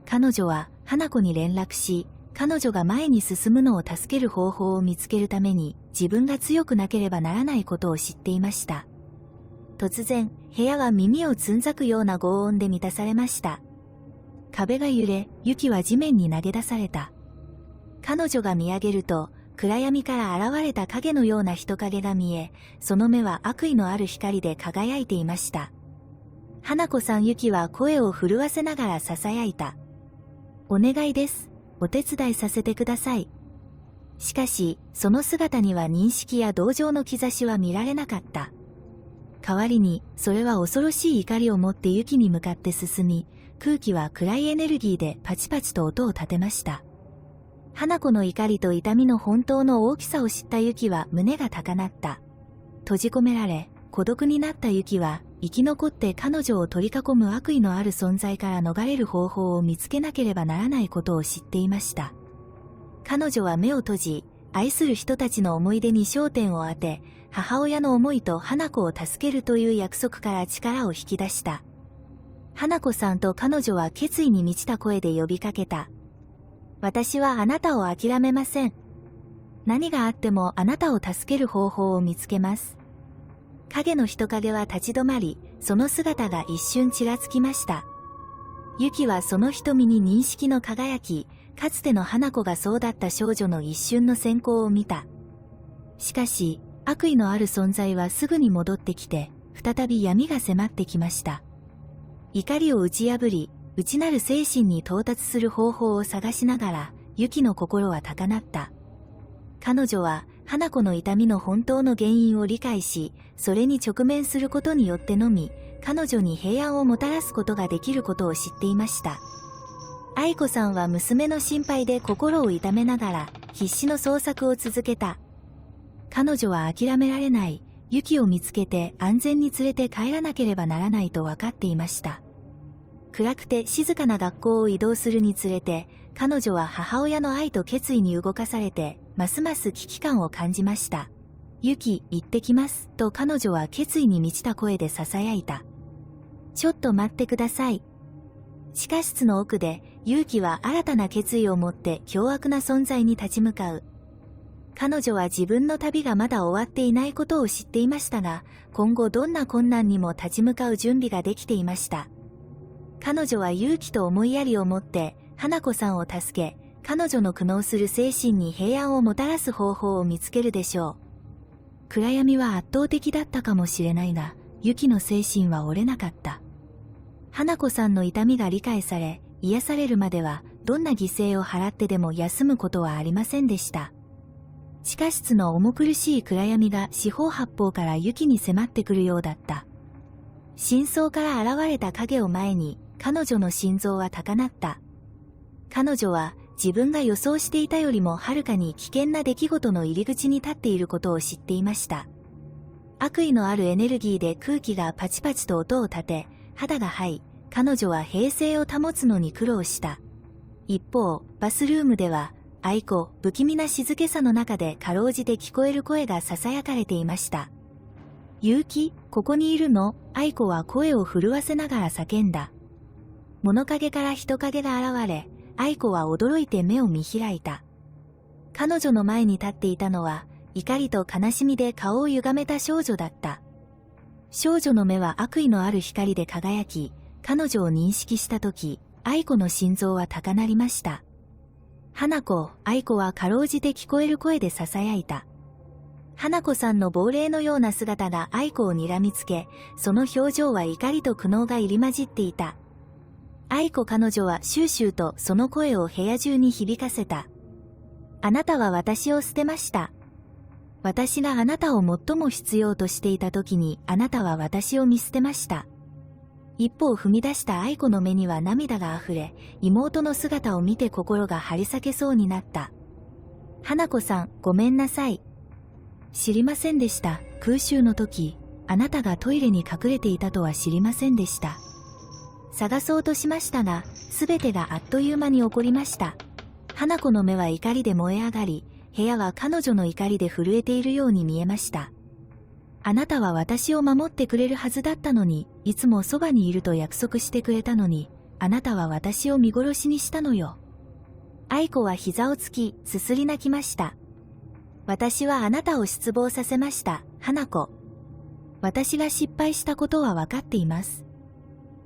彼女は花子に連絡し、彼女が前に進むのを助ける方法を見つけるために、自分が強くなければならないことを知っていました。突然、部屋は耳をつんざくような轟音で満たされました。壁が揺れ、ユキは地面に投げ出された。彼女が見上げると、暗闇から現れた影のような人影が見え、その目は悪意のある光で輝いていました。花子さん。ユキは声を震わせながら囁いた。お願いです。お手伝いさせてください。しかし、その姿には認識や同情の兆しは見られなかった。代わりに、それは恐ろしい怒りを持ってユキに向かって進み、空気は暗いエネルギーでパチパチと音を立てました。花子の怒りと痛みの本当の大きさを知ったユキは胸が高鳴った。閉じ込められ、孤独になったユキは、生き残って彼女を取り囲む悪意のある存在から逃れる方法を見つけなければならないことを知っていました。彼女は目を閉じ、愛する人たちの思い出に焦点を当て、母親の思いと花子を助けるという約束から力を引き出した。花子さん。と彼女は決意に満ちた声で呼びかけた。私はあなたを諦めません。何があってもあなたを助ける方法を見つけます。影の人影は立ち止まり、その姿が一瞬ちらつきました。ユキはその瞳に認識の輝き、かつての花子がそうだった少女の一瞬の閃光を見た。しかし、悪意のある存在はすぐに戻ってきて、再び闇が迫ってきました。怒りを打ち破り、内なる精神に到達する方法を探しながら、ユキの心は高鳴った。彼女は、花子の痛みの本当の原因を理解し、それに直面することによってのみ、彼女に平安をもたらすことができることを知っていました。愛子さんは娘の心配で心を痛めながら、必死の捜索を続けた。彼女は諦められない、ユキを見つけて安全に連れて帰らなければならないと分かっていました。暗くて静かな学校を移動するにつれて、彼女は母親の愛と決意に動かされて、ますます危機感を感じました。ユキ、行ってきます、と彼女は決意に満ちた声で囁いた。ちょっと待ってください。地下室の奥で、ユキは新たな決意を持って凶悪な存在に立ち向かう。彼女は自分の旅がまだ終わっていないことを知っていましたが、今後どんな困難にも立ち向かう準備ができていました。彼女は勇気と思いやりを持って、花子さんを助け、彼女の苦悩する精神に平安をもたらす方法を見つけるでしょう。暗闇は圧倒的だったかもしれないが、ユキの精神は折れなかった。花子さんの痛みが理解され、癒されるまでは、どんな犠牲を払ってでも休むことはありませんでした。地下室の重苦しい暗闇が四方八方からユキに迫ってくるようだった。深層から現れた影を前に、彼女の心臓は高鳴った。彼女は自分が予想していたよりもはるかに危険な出来事の入り口に立っていることを知っていました。悪意のあるエネルギーで空気がパチパチと音を立て、肌が這い、彼女は平静を保つのに苦労した。一方、バスルームでは、愛子、不気味な静けさの中でかろうじて聞こえる声が囁かれていました。結城、ここにいるの？愛子は声を震わせながら叫んだ。物陰から人影が現れ、愛子は驚いて目を見開いた。彼女の前に立っていたのは、怒りと悲しみで顔を歪めた少女だった。少女の目は悪意のある光で輝き、彼女を認識したとき、愛子の心臓は高鳴りました。花子、愛子はかろうじて聞こえる声で囁いた。花子さんの亡霊のような姿が愛子を睨みつけ、その表情は怒りと苦悩が入り混じっていた。愛子彼女はシューシューとその声を部屋中に響かせた。あなたは私を捨てました。私があなたを最も必要としていた時にあなたは私を見捨てました。一歩を踏み出した愛子の目には涙があふれ、妹の姿を見て心が張り裂けそうになった。花子さん、ごめんなさい。知りませんでした。空襲の時、あなたがトイレに隠れていたとは知りませんでした。探そうとしましたが、すべてがあっという間に起こりました。花子の目は怒りで燃え上がり、部屋は彼女の怒りで震えているように見えました。あなたは私を守ってくれるはずだったのに、いつもそばにいると約束してくれたのに、あなたは私を見殺しにしたのよ。愛子は膝をつき、すすり泣きました。私はあなたを失望させました、花子。私が失敗したことは分かっています。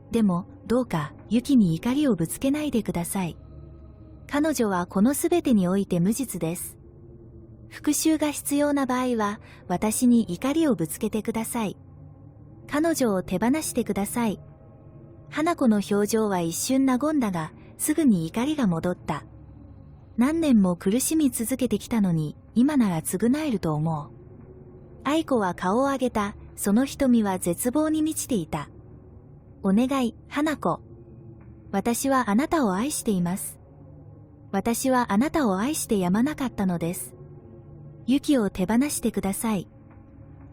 でも、どうか、ユキに怒りをぶつけないでください。彼女はこのすべてにおいて無実です。復讐が必要な場合は、私に怒りをぶつけてください。彼女を手放してください。花子の表情は一瞬和んだが、すぐに怒りが戻った。何年も苦しみ続けてきたのに、今なら償えると思う。愛子は顔を上げた、その瞳は絶望に満ちていた。お願い、花子。私はあなたを愛しています。私はあなたを愛してやまなかったのです。ユキを手放してください。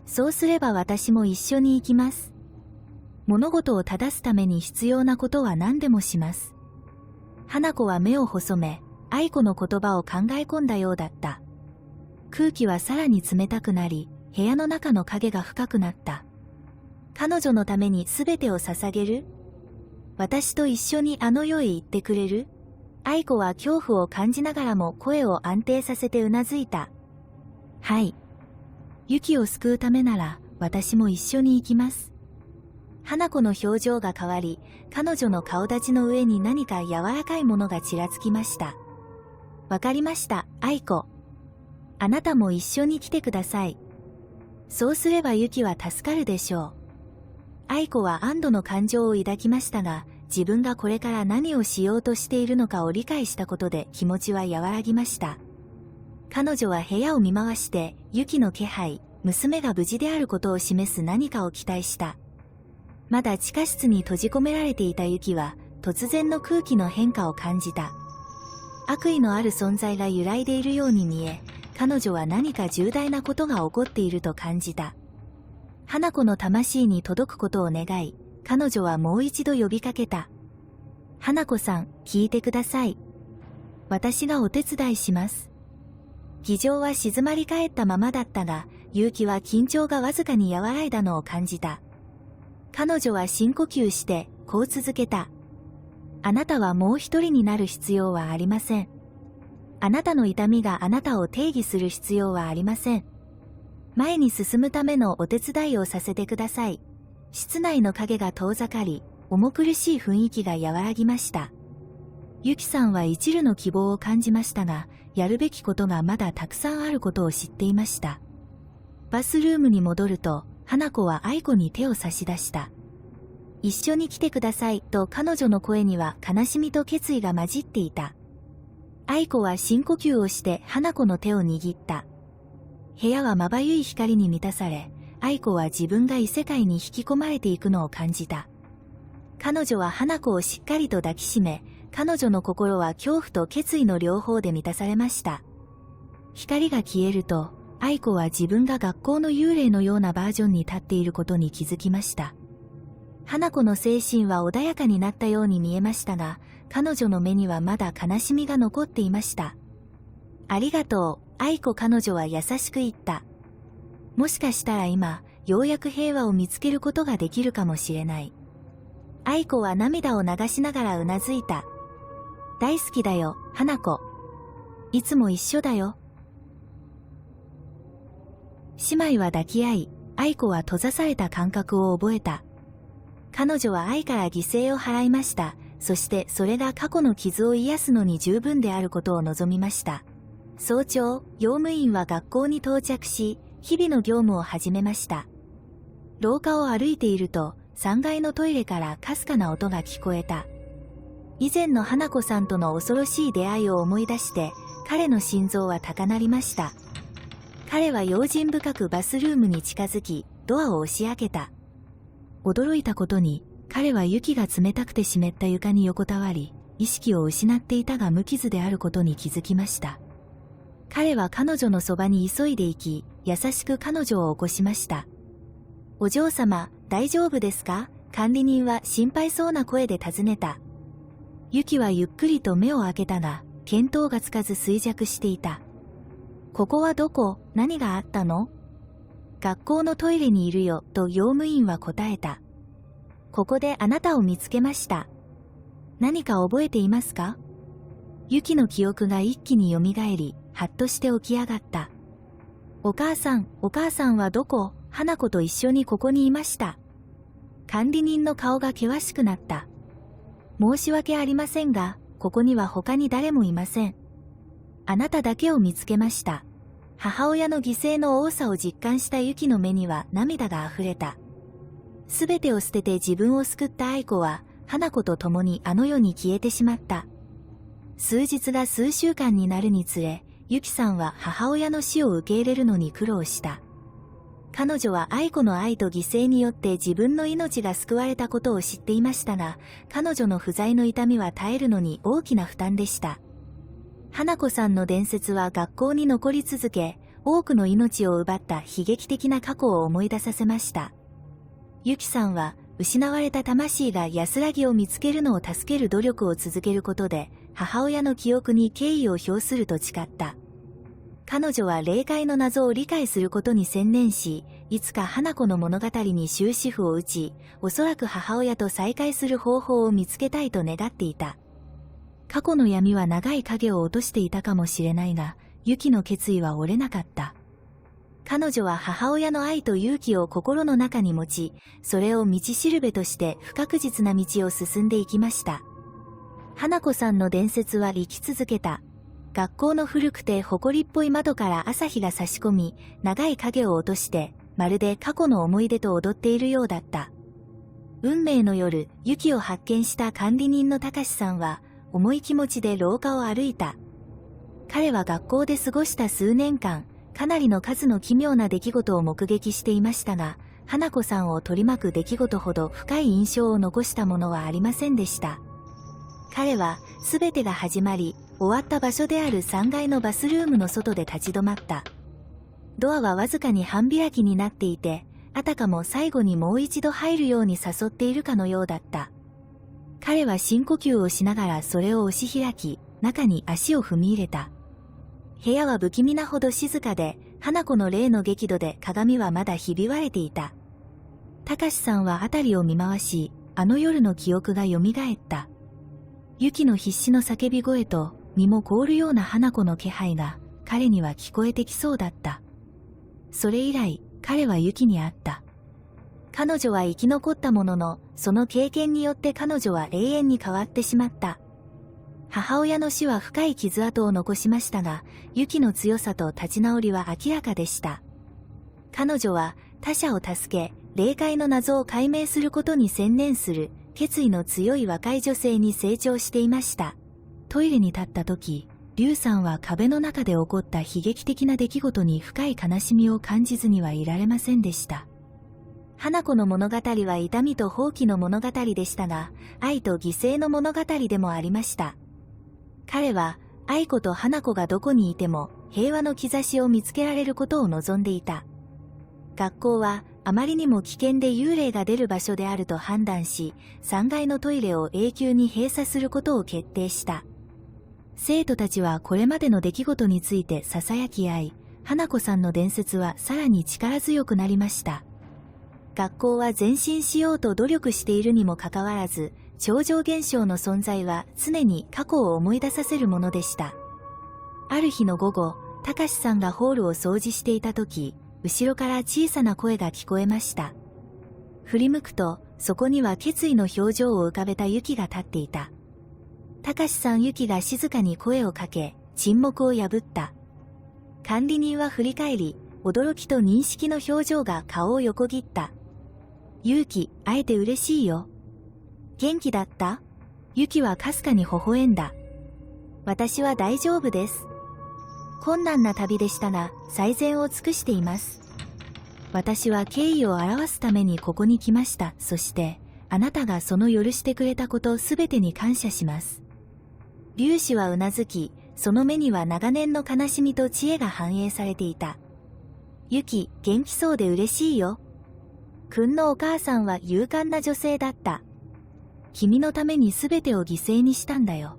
そうすれば私も一緒に行きます。物事を正すために必要なことは何でもします。花子は目を細め、愛子の言葉を考え込んだようだった。空気はさらに冷たくなり、部屋の中の影が深くなった。彼女のために全てを捧げる？私と一緒にあの世へ行ってくれる？愛子は恐怖を感じながらも声を安定させてうなずいた。はい。ユキを救うためなら、私も一緒に行きます。花子の表情が変わり、彼女の顔立ちの上に何か柔らかいものがちらつきました。わかりました、愛子。あなたも一緒に来てください。そうすればユキは助かるでしょう。愛子は安堵の感情を抱きましたが、自分がこれから何をしようとしているのかを理解したことで気持ちは和らぎました。彼女は部屋を見回して、ユキの気配、娘が無事であることを示す何かを期待した。まだ地下室に閉じ込められていたユキは、突然の空気の変化を感じた。悪意のある存在が揺らいでいるように見え、彼女は何か重大なことが起こっていると感じた。花子の魂に届くことを願い、彼女はもう一度呼びかけた。花子さん、聞いてください。私がお手伝いします。議場は静まり返ったままだったが、結城は緊張がわずかに和らいだのを感じた。彼女は深呼吸して、こう続けた。あなたはもう一人になる必要はありません。あなたの痛みがあなたを定義する必要はありません。前に進むためのお手伝いをさせてください。室内の影が遠ざかり、重苦しい雰囲気が和らぎました。ユキさんは一縷の希望を感じましたが、やるべきことがまだたくさんあることを知っていました。バスルームに戻ると、花子は愛子に手を差し出した。一緒に来てくださいと彼女の声には悲しみと決意が混じっていた。愛子は深呼吸をして花子の手を握った。部屋はまばゆい光に満たされ、愛子は自分が異世界に引き込まれていくのを感じた。彼女は花子をしっかりと抱きしめ、彼女の心は恐怖と決意の両方で満たされました。光が消えると、愛子は自分が学校の幽霊のようなバージョンに立っていることに気づきました。花子の精神は穏やかになったように見えましたが、彼女の目にはまだ悲しみが残っていました。ありがとう、愛子。彼女は優しく言った。もしかしたら今、ようやく平和を見つけることができるかもしれない。愛子は涙を流しながらうなずいた。大好きだよ、花子。いつも一緒だよ。姉妹は抱き合い、愛子は閉ざされた感覚を覚えた。彼女は愛から犠牲を払いました。そしてそれが過去の傷を癒すのに十分であることを望みました。早朝、用務員は学校に到着し、日々の業務を始めました。廊下を歩いていると、3階のトイレからかすかな音が聞こえた。以前の花子さんとの恐ろしい出会いを思い出して、彼の心臓は高鳴りました。彼は用心深くバスルームに近づき、ドアを押し開けた。驚いたことに、彼は雪が冷たくて湿った床に横たわり、意識を失っていたが無傷であることに気づきました。彼は彼女のそばに急いで行き、優しく彼女を起こしました。お嬢様、大丈夫ですか？管理人は心配そうな声で尋ねた。雪はゆっくりと目を開けたが、見当がつかず衰弱していた。ここはどこ？何があったの？学校のトイレにいるよ、と用務員は答えた。ここであなたを見つけました。何か覚えていますか？雪の記憶が一気に蘇り、はっとして起き上がった。お母さんはどこ？花子と一緒にここにいました。管理人の顔が険しくなった。申し訳ありませんが、ここには他に誰もいません。あなただけを見つけました。母親の犠牲の多さを実感した雪の目には涙があふれた。すべてを捨てて自分を救った愛子は、花子と共にあの世に消えてしまった。数日が数週間になるにつれ、雪さんは母親の死を受け入れるのに苦労した。彼女は愛子の愛と犠牲によって自分の命が救われたことを知っていましたが、彼女の不在の痛みは耐えるのに大きな負担でした。花子さんの伝説は学校に残り続け、多くの命を奪った悲劇的な過去を思い出させました。雪さんは、失われた魂が安らぎを見つけるのを助ける努力を続けることで、母親の記憶に敬意を表すると誓った。彼女は霊界の謎を理解することに専念し、いつか花子の物語に終止符を打ち、おそらく母親と再会する方法を見つけたいと願っていた。過去の闇は長い影を落としていたかもしれないが、雪の決意は折れなかった。彼女は母親の愛と勇気を心の中に持ち、それを道しるべとして不確実な道を進んでいきました。花子さんの伝説は生き続けた。学校の古くて埃っぽい窓から朝日が差し込み、長い影を落として、まるで過去の思い出と踊っているようだった。運命の夜、雪を発見した管理人のたかしさんは、重い気持ちで廊下を歩いた。彼は学校で過ごした数年間、かなりの数の奇妙な出来事を目撃していましたが、花子さんを取り巻く出来事ほど深い印象を残したものはありませんでした。彼は、すべてが始まり、終わった場所である3階のバスルームの外で立ち止まった。ドアはわずかに半開きになっていて、あたかも最後にもう一度入るように誘っているかのようだった。彼は深呼吸をしながらそれを押し開き、中に足を踏み入れた。部屋は不気味なほど静かで、花子の霊の激怒で鏡はまだひび割れていた。たかしさんは辺りを見回し、あの夜の記憶が蘇った。雪の必死の叫び声と、身も凍るような花子の気配が、彼には聞こえてきそうだった。それ以来、彼は雪に会った。彼女は生き残ったものの、その経験によって彼女は永遠に変わってしまった。母親の死は深い傷跡を残しましたが、雪の強さと立ち直りは明らかでした。彼女は他者を助け、霊界の謎を解明することに専念する、決意の強い若い女性に成長していました。トイレに立った時、劉さんは壁の中で起こった悲劇的な出来事に深い悲しみを感じずにはいられませんでした。花子の物語は痛みと放棄の物語でしたが、愛と犠牲の物語でもありました。彼は、愛子と花子がどこにいても、平和の兆しを見つけられることを望んでいた。学校は、あまりにも危険で幽霊が出る場所であると判断し、3階のトイレを永久に閉鎖することを決定した。生徒たちはこれまでの出来事について囁き合い、花子さんの伝説はさらに力強くなりました。学校は前進しようと努力しているにもかかわらず、超常現象の存在は常に過去を思い出させるものでした。ある日の午後、たかしさんがホールを掃除していた時、後ろから小さな声が聞こえました。振り向くと、そこには決意の表情を浮かべたユキが立っていた。たかしさんユキが静かに声をかけ、沈黙を破った。管理人は振り返り、驚きと認識の表情が顔を横切った。ユキ、会えて嬉しいよ。元気だった？ユキはかすかに微笑んだ。私は大丈夫です。困難な旅でしたが、最善を尽くしています。私は敬意を表すためにここに来ました。そして、あなたがその許してくれたことすべてに感謝します。粒子はうなずき、その目には長年の悲しみと知恵が反映されていた。ユキ、元気そうで嬉しいよ。君のお母さんは勇敢な女性だった。君のためにすべてを犠牲にしたんだよ。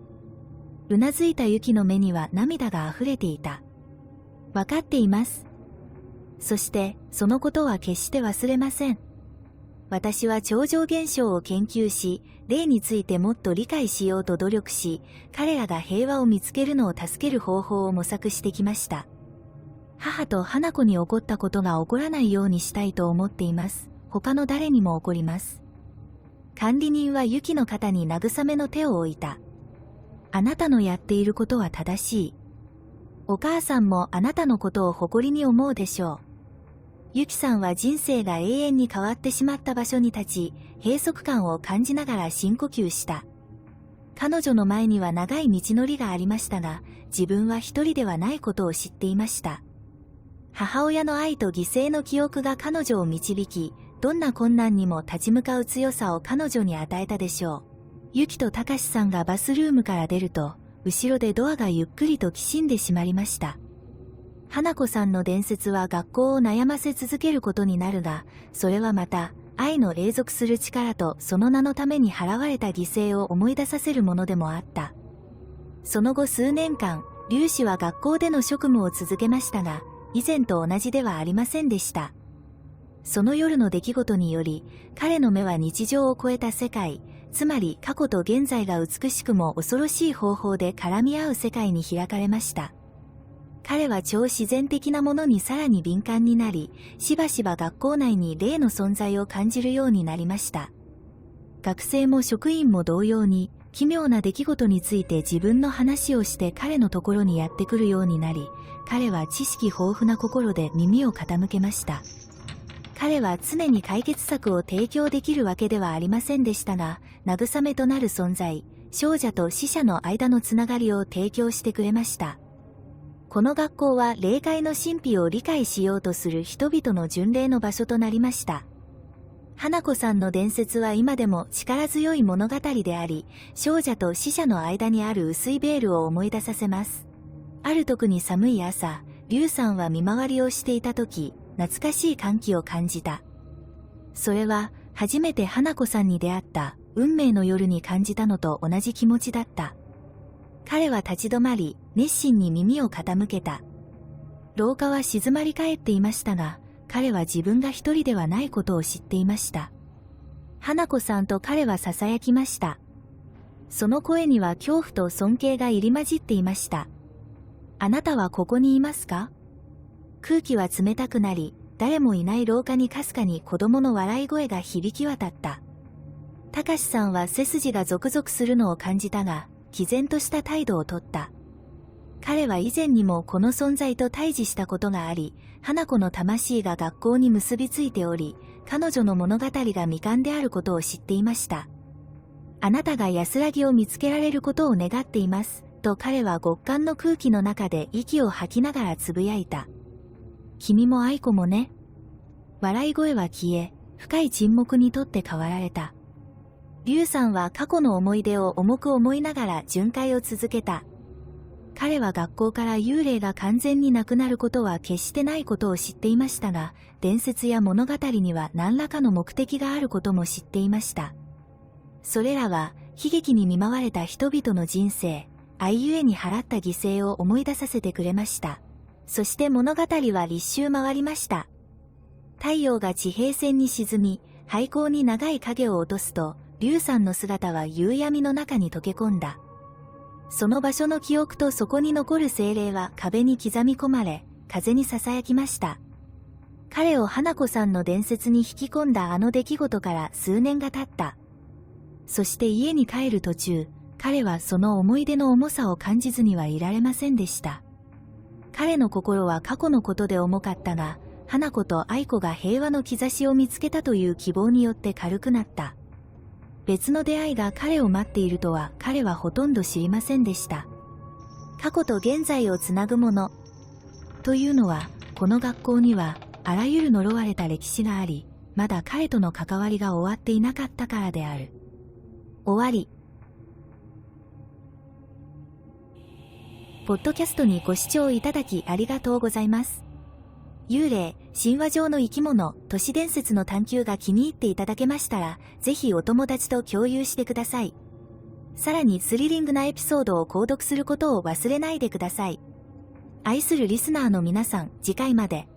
うなずいたユキの目には涙が溢れていた。わかっています。そして、そのことは決して忘れません。私は超常現象を研究し、霊についてもっと理解しようと努力し、彼らが平和を見つけるのを助ける方法を模索してきました。母と花子に起こったことが起こらないようにしたいと思っています。他の誰にも起こります。管理人はユキの肩に慰めの手を置いた。あなたのやっていることは正しい。お母さんもあなたのことを誇りに思うでしょう。ユキさんは人生が永遠に変わってしまった場所に立ち、閉塞感を感じながら深呼吸した。彼女の前には長い道のりがありましたが、自分は一人ではないことを知っていました。母親の愛と犠牲の記憶が彼女を導き、どんな困難にも立ち向かう強さを彼女に与えたでしょう。ユキとタカシさんがバスルームから出ると、後ろでドアがゆっくりときしんで閉まりました。花子さんの伝説は学校を悩ませ続けることになるが、それはまた、愛の永続する力とその名のために払われた犠牲を思い出させるものでもあった。その後数年間、粒子は学校での職務を続けましたが、以前と同じではありませんでした。その夜の出来事により、彼の目は日常を超えた世界、つまり過去と現在が美しくも恐ろしい方法で絡み合う世界に開かれました。彼は超自然的なものにさらに敏感になり、しばしば学校内に霊の存在を感じるようになりました。学生も職員も同様に、奇妙な出来事について自分の話をして彼のところにやってくるようになり、彼は知識豊富な心で耳を傾けました。彼は常に解決策を提供できるわけではありませんでしたが、慰めとなる存在、生者と死者の間のつながりを提供してくれました。この学校は霊界の神秘を理解しようとする人々の巡礼の場所となりました。花子さんの伝説は今でも力強い物語であり、生者と死者の間にある薄いベールを思い出させます。ある特に寒い朝、劉さんは見回りをしていた時、懐かしい歓喜を感じた。それは、初めて花子さんに出会った運命の夜に感じたのと同じ気持ちだった。彼は立ち止まり、熱心に耳を傾けた。廊下は静まり返っていましたが、彼は自分が一人ではないことを知っていました。花子さんと彼は囁きました。その声には恐怖と尊敬が入り混じっていました。あなたはここにいますか？空気は冷たくなり、誰もいない廊下にかすかに子供の笑い声が響き渡った。たかしさんは背筋がゾクゾクするのを感じたが、毅然とした態度をとった。彼は以前にもこの存在と対峙したことがあり、花子の魂が学校に結びついており、彼女の物語が未完であることを知っていました。あなたが安らぎを見つけられることを願っています、と彼は極寒の空気の中で息を吐きながらつぶやいた。君も愛子もね。笑い声は消え、深い沈黙にとって変わられた。リュウさんは過去の思い出を重く思いながら巡回を続けた。彼は学校から幽霊が完全になくなることは決してないことを知っていましたが、伝説や物語には何らかの目的があることも知っていました。それらは悲劇に見舞われた人々の人生、愛ゆえに払った犠牲を思い出させてくれました。そして物語は立秋回りました。太陽が地平線に沈み、廃校に長い影を落とすと、リュウさんの姿は夕闇の中に溶け込んだ。その場所の記憶とそこに残る精霊は壁に刻み込まれ、風に囁きました。彼を花子さんの伝説に引き込んだあの出来事から数年が経った。そして家に帰る途中、彼はその思い出の重さを感じずにはいられませんでした。彼の心は過去のことで重かったが、花子と愛子が平和の兆しを見つけたという希望によって軽くなった。別の出会いが彼を待っているとは彼はほとんど知りませんでした。過去と現在をつなぐもの。というのは、この学校にはあらゆる呪われた歴史があり、まだ彼との関わりが終わっていなかったからである。終わり。ポッドキャストにご視聴いただきありがとうございます。幽霊、神話上の生き物、都市伝説の探求が気に入っていただけましたら、ぜひお友達と共有してください。さらにスリリングなエピソードを購読することを忘れないでください。愛するリスナーの皆さん、次回まで。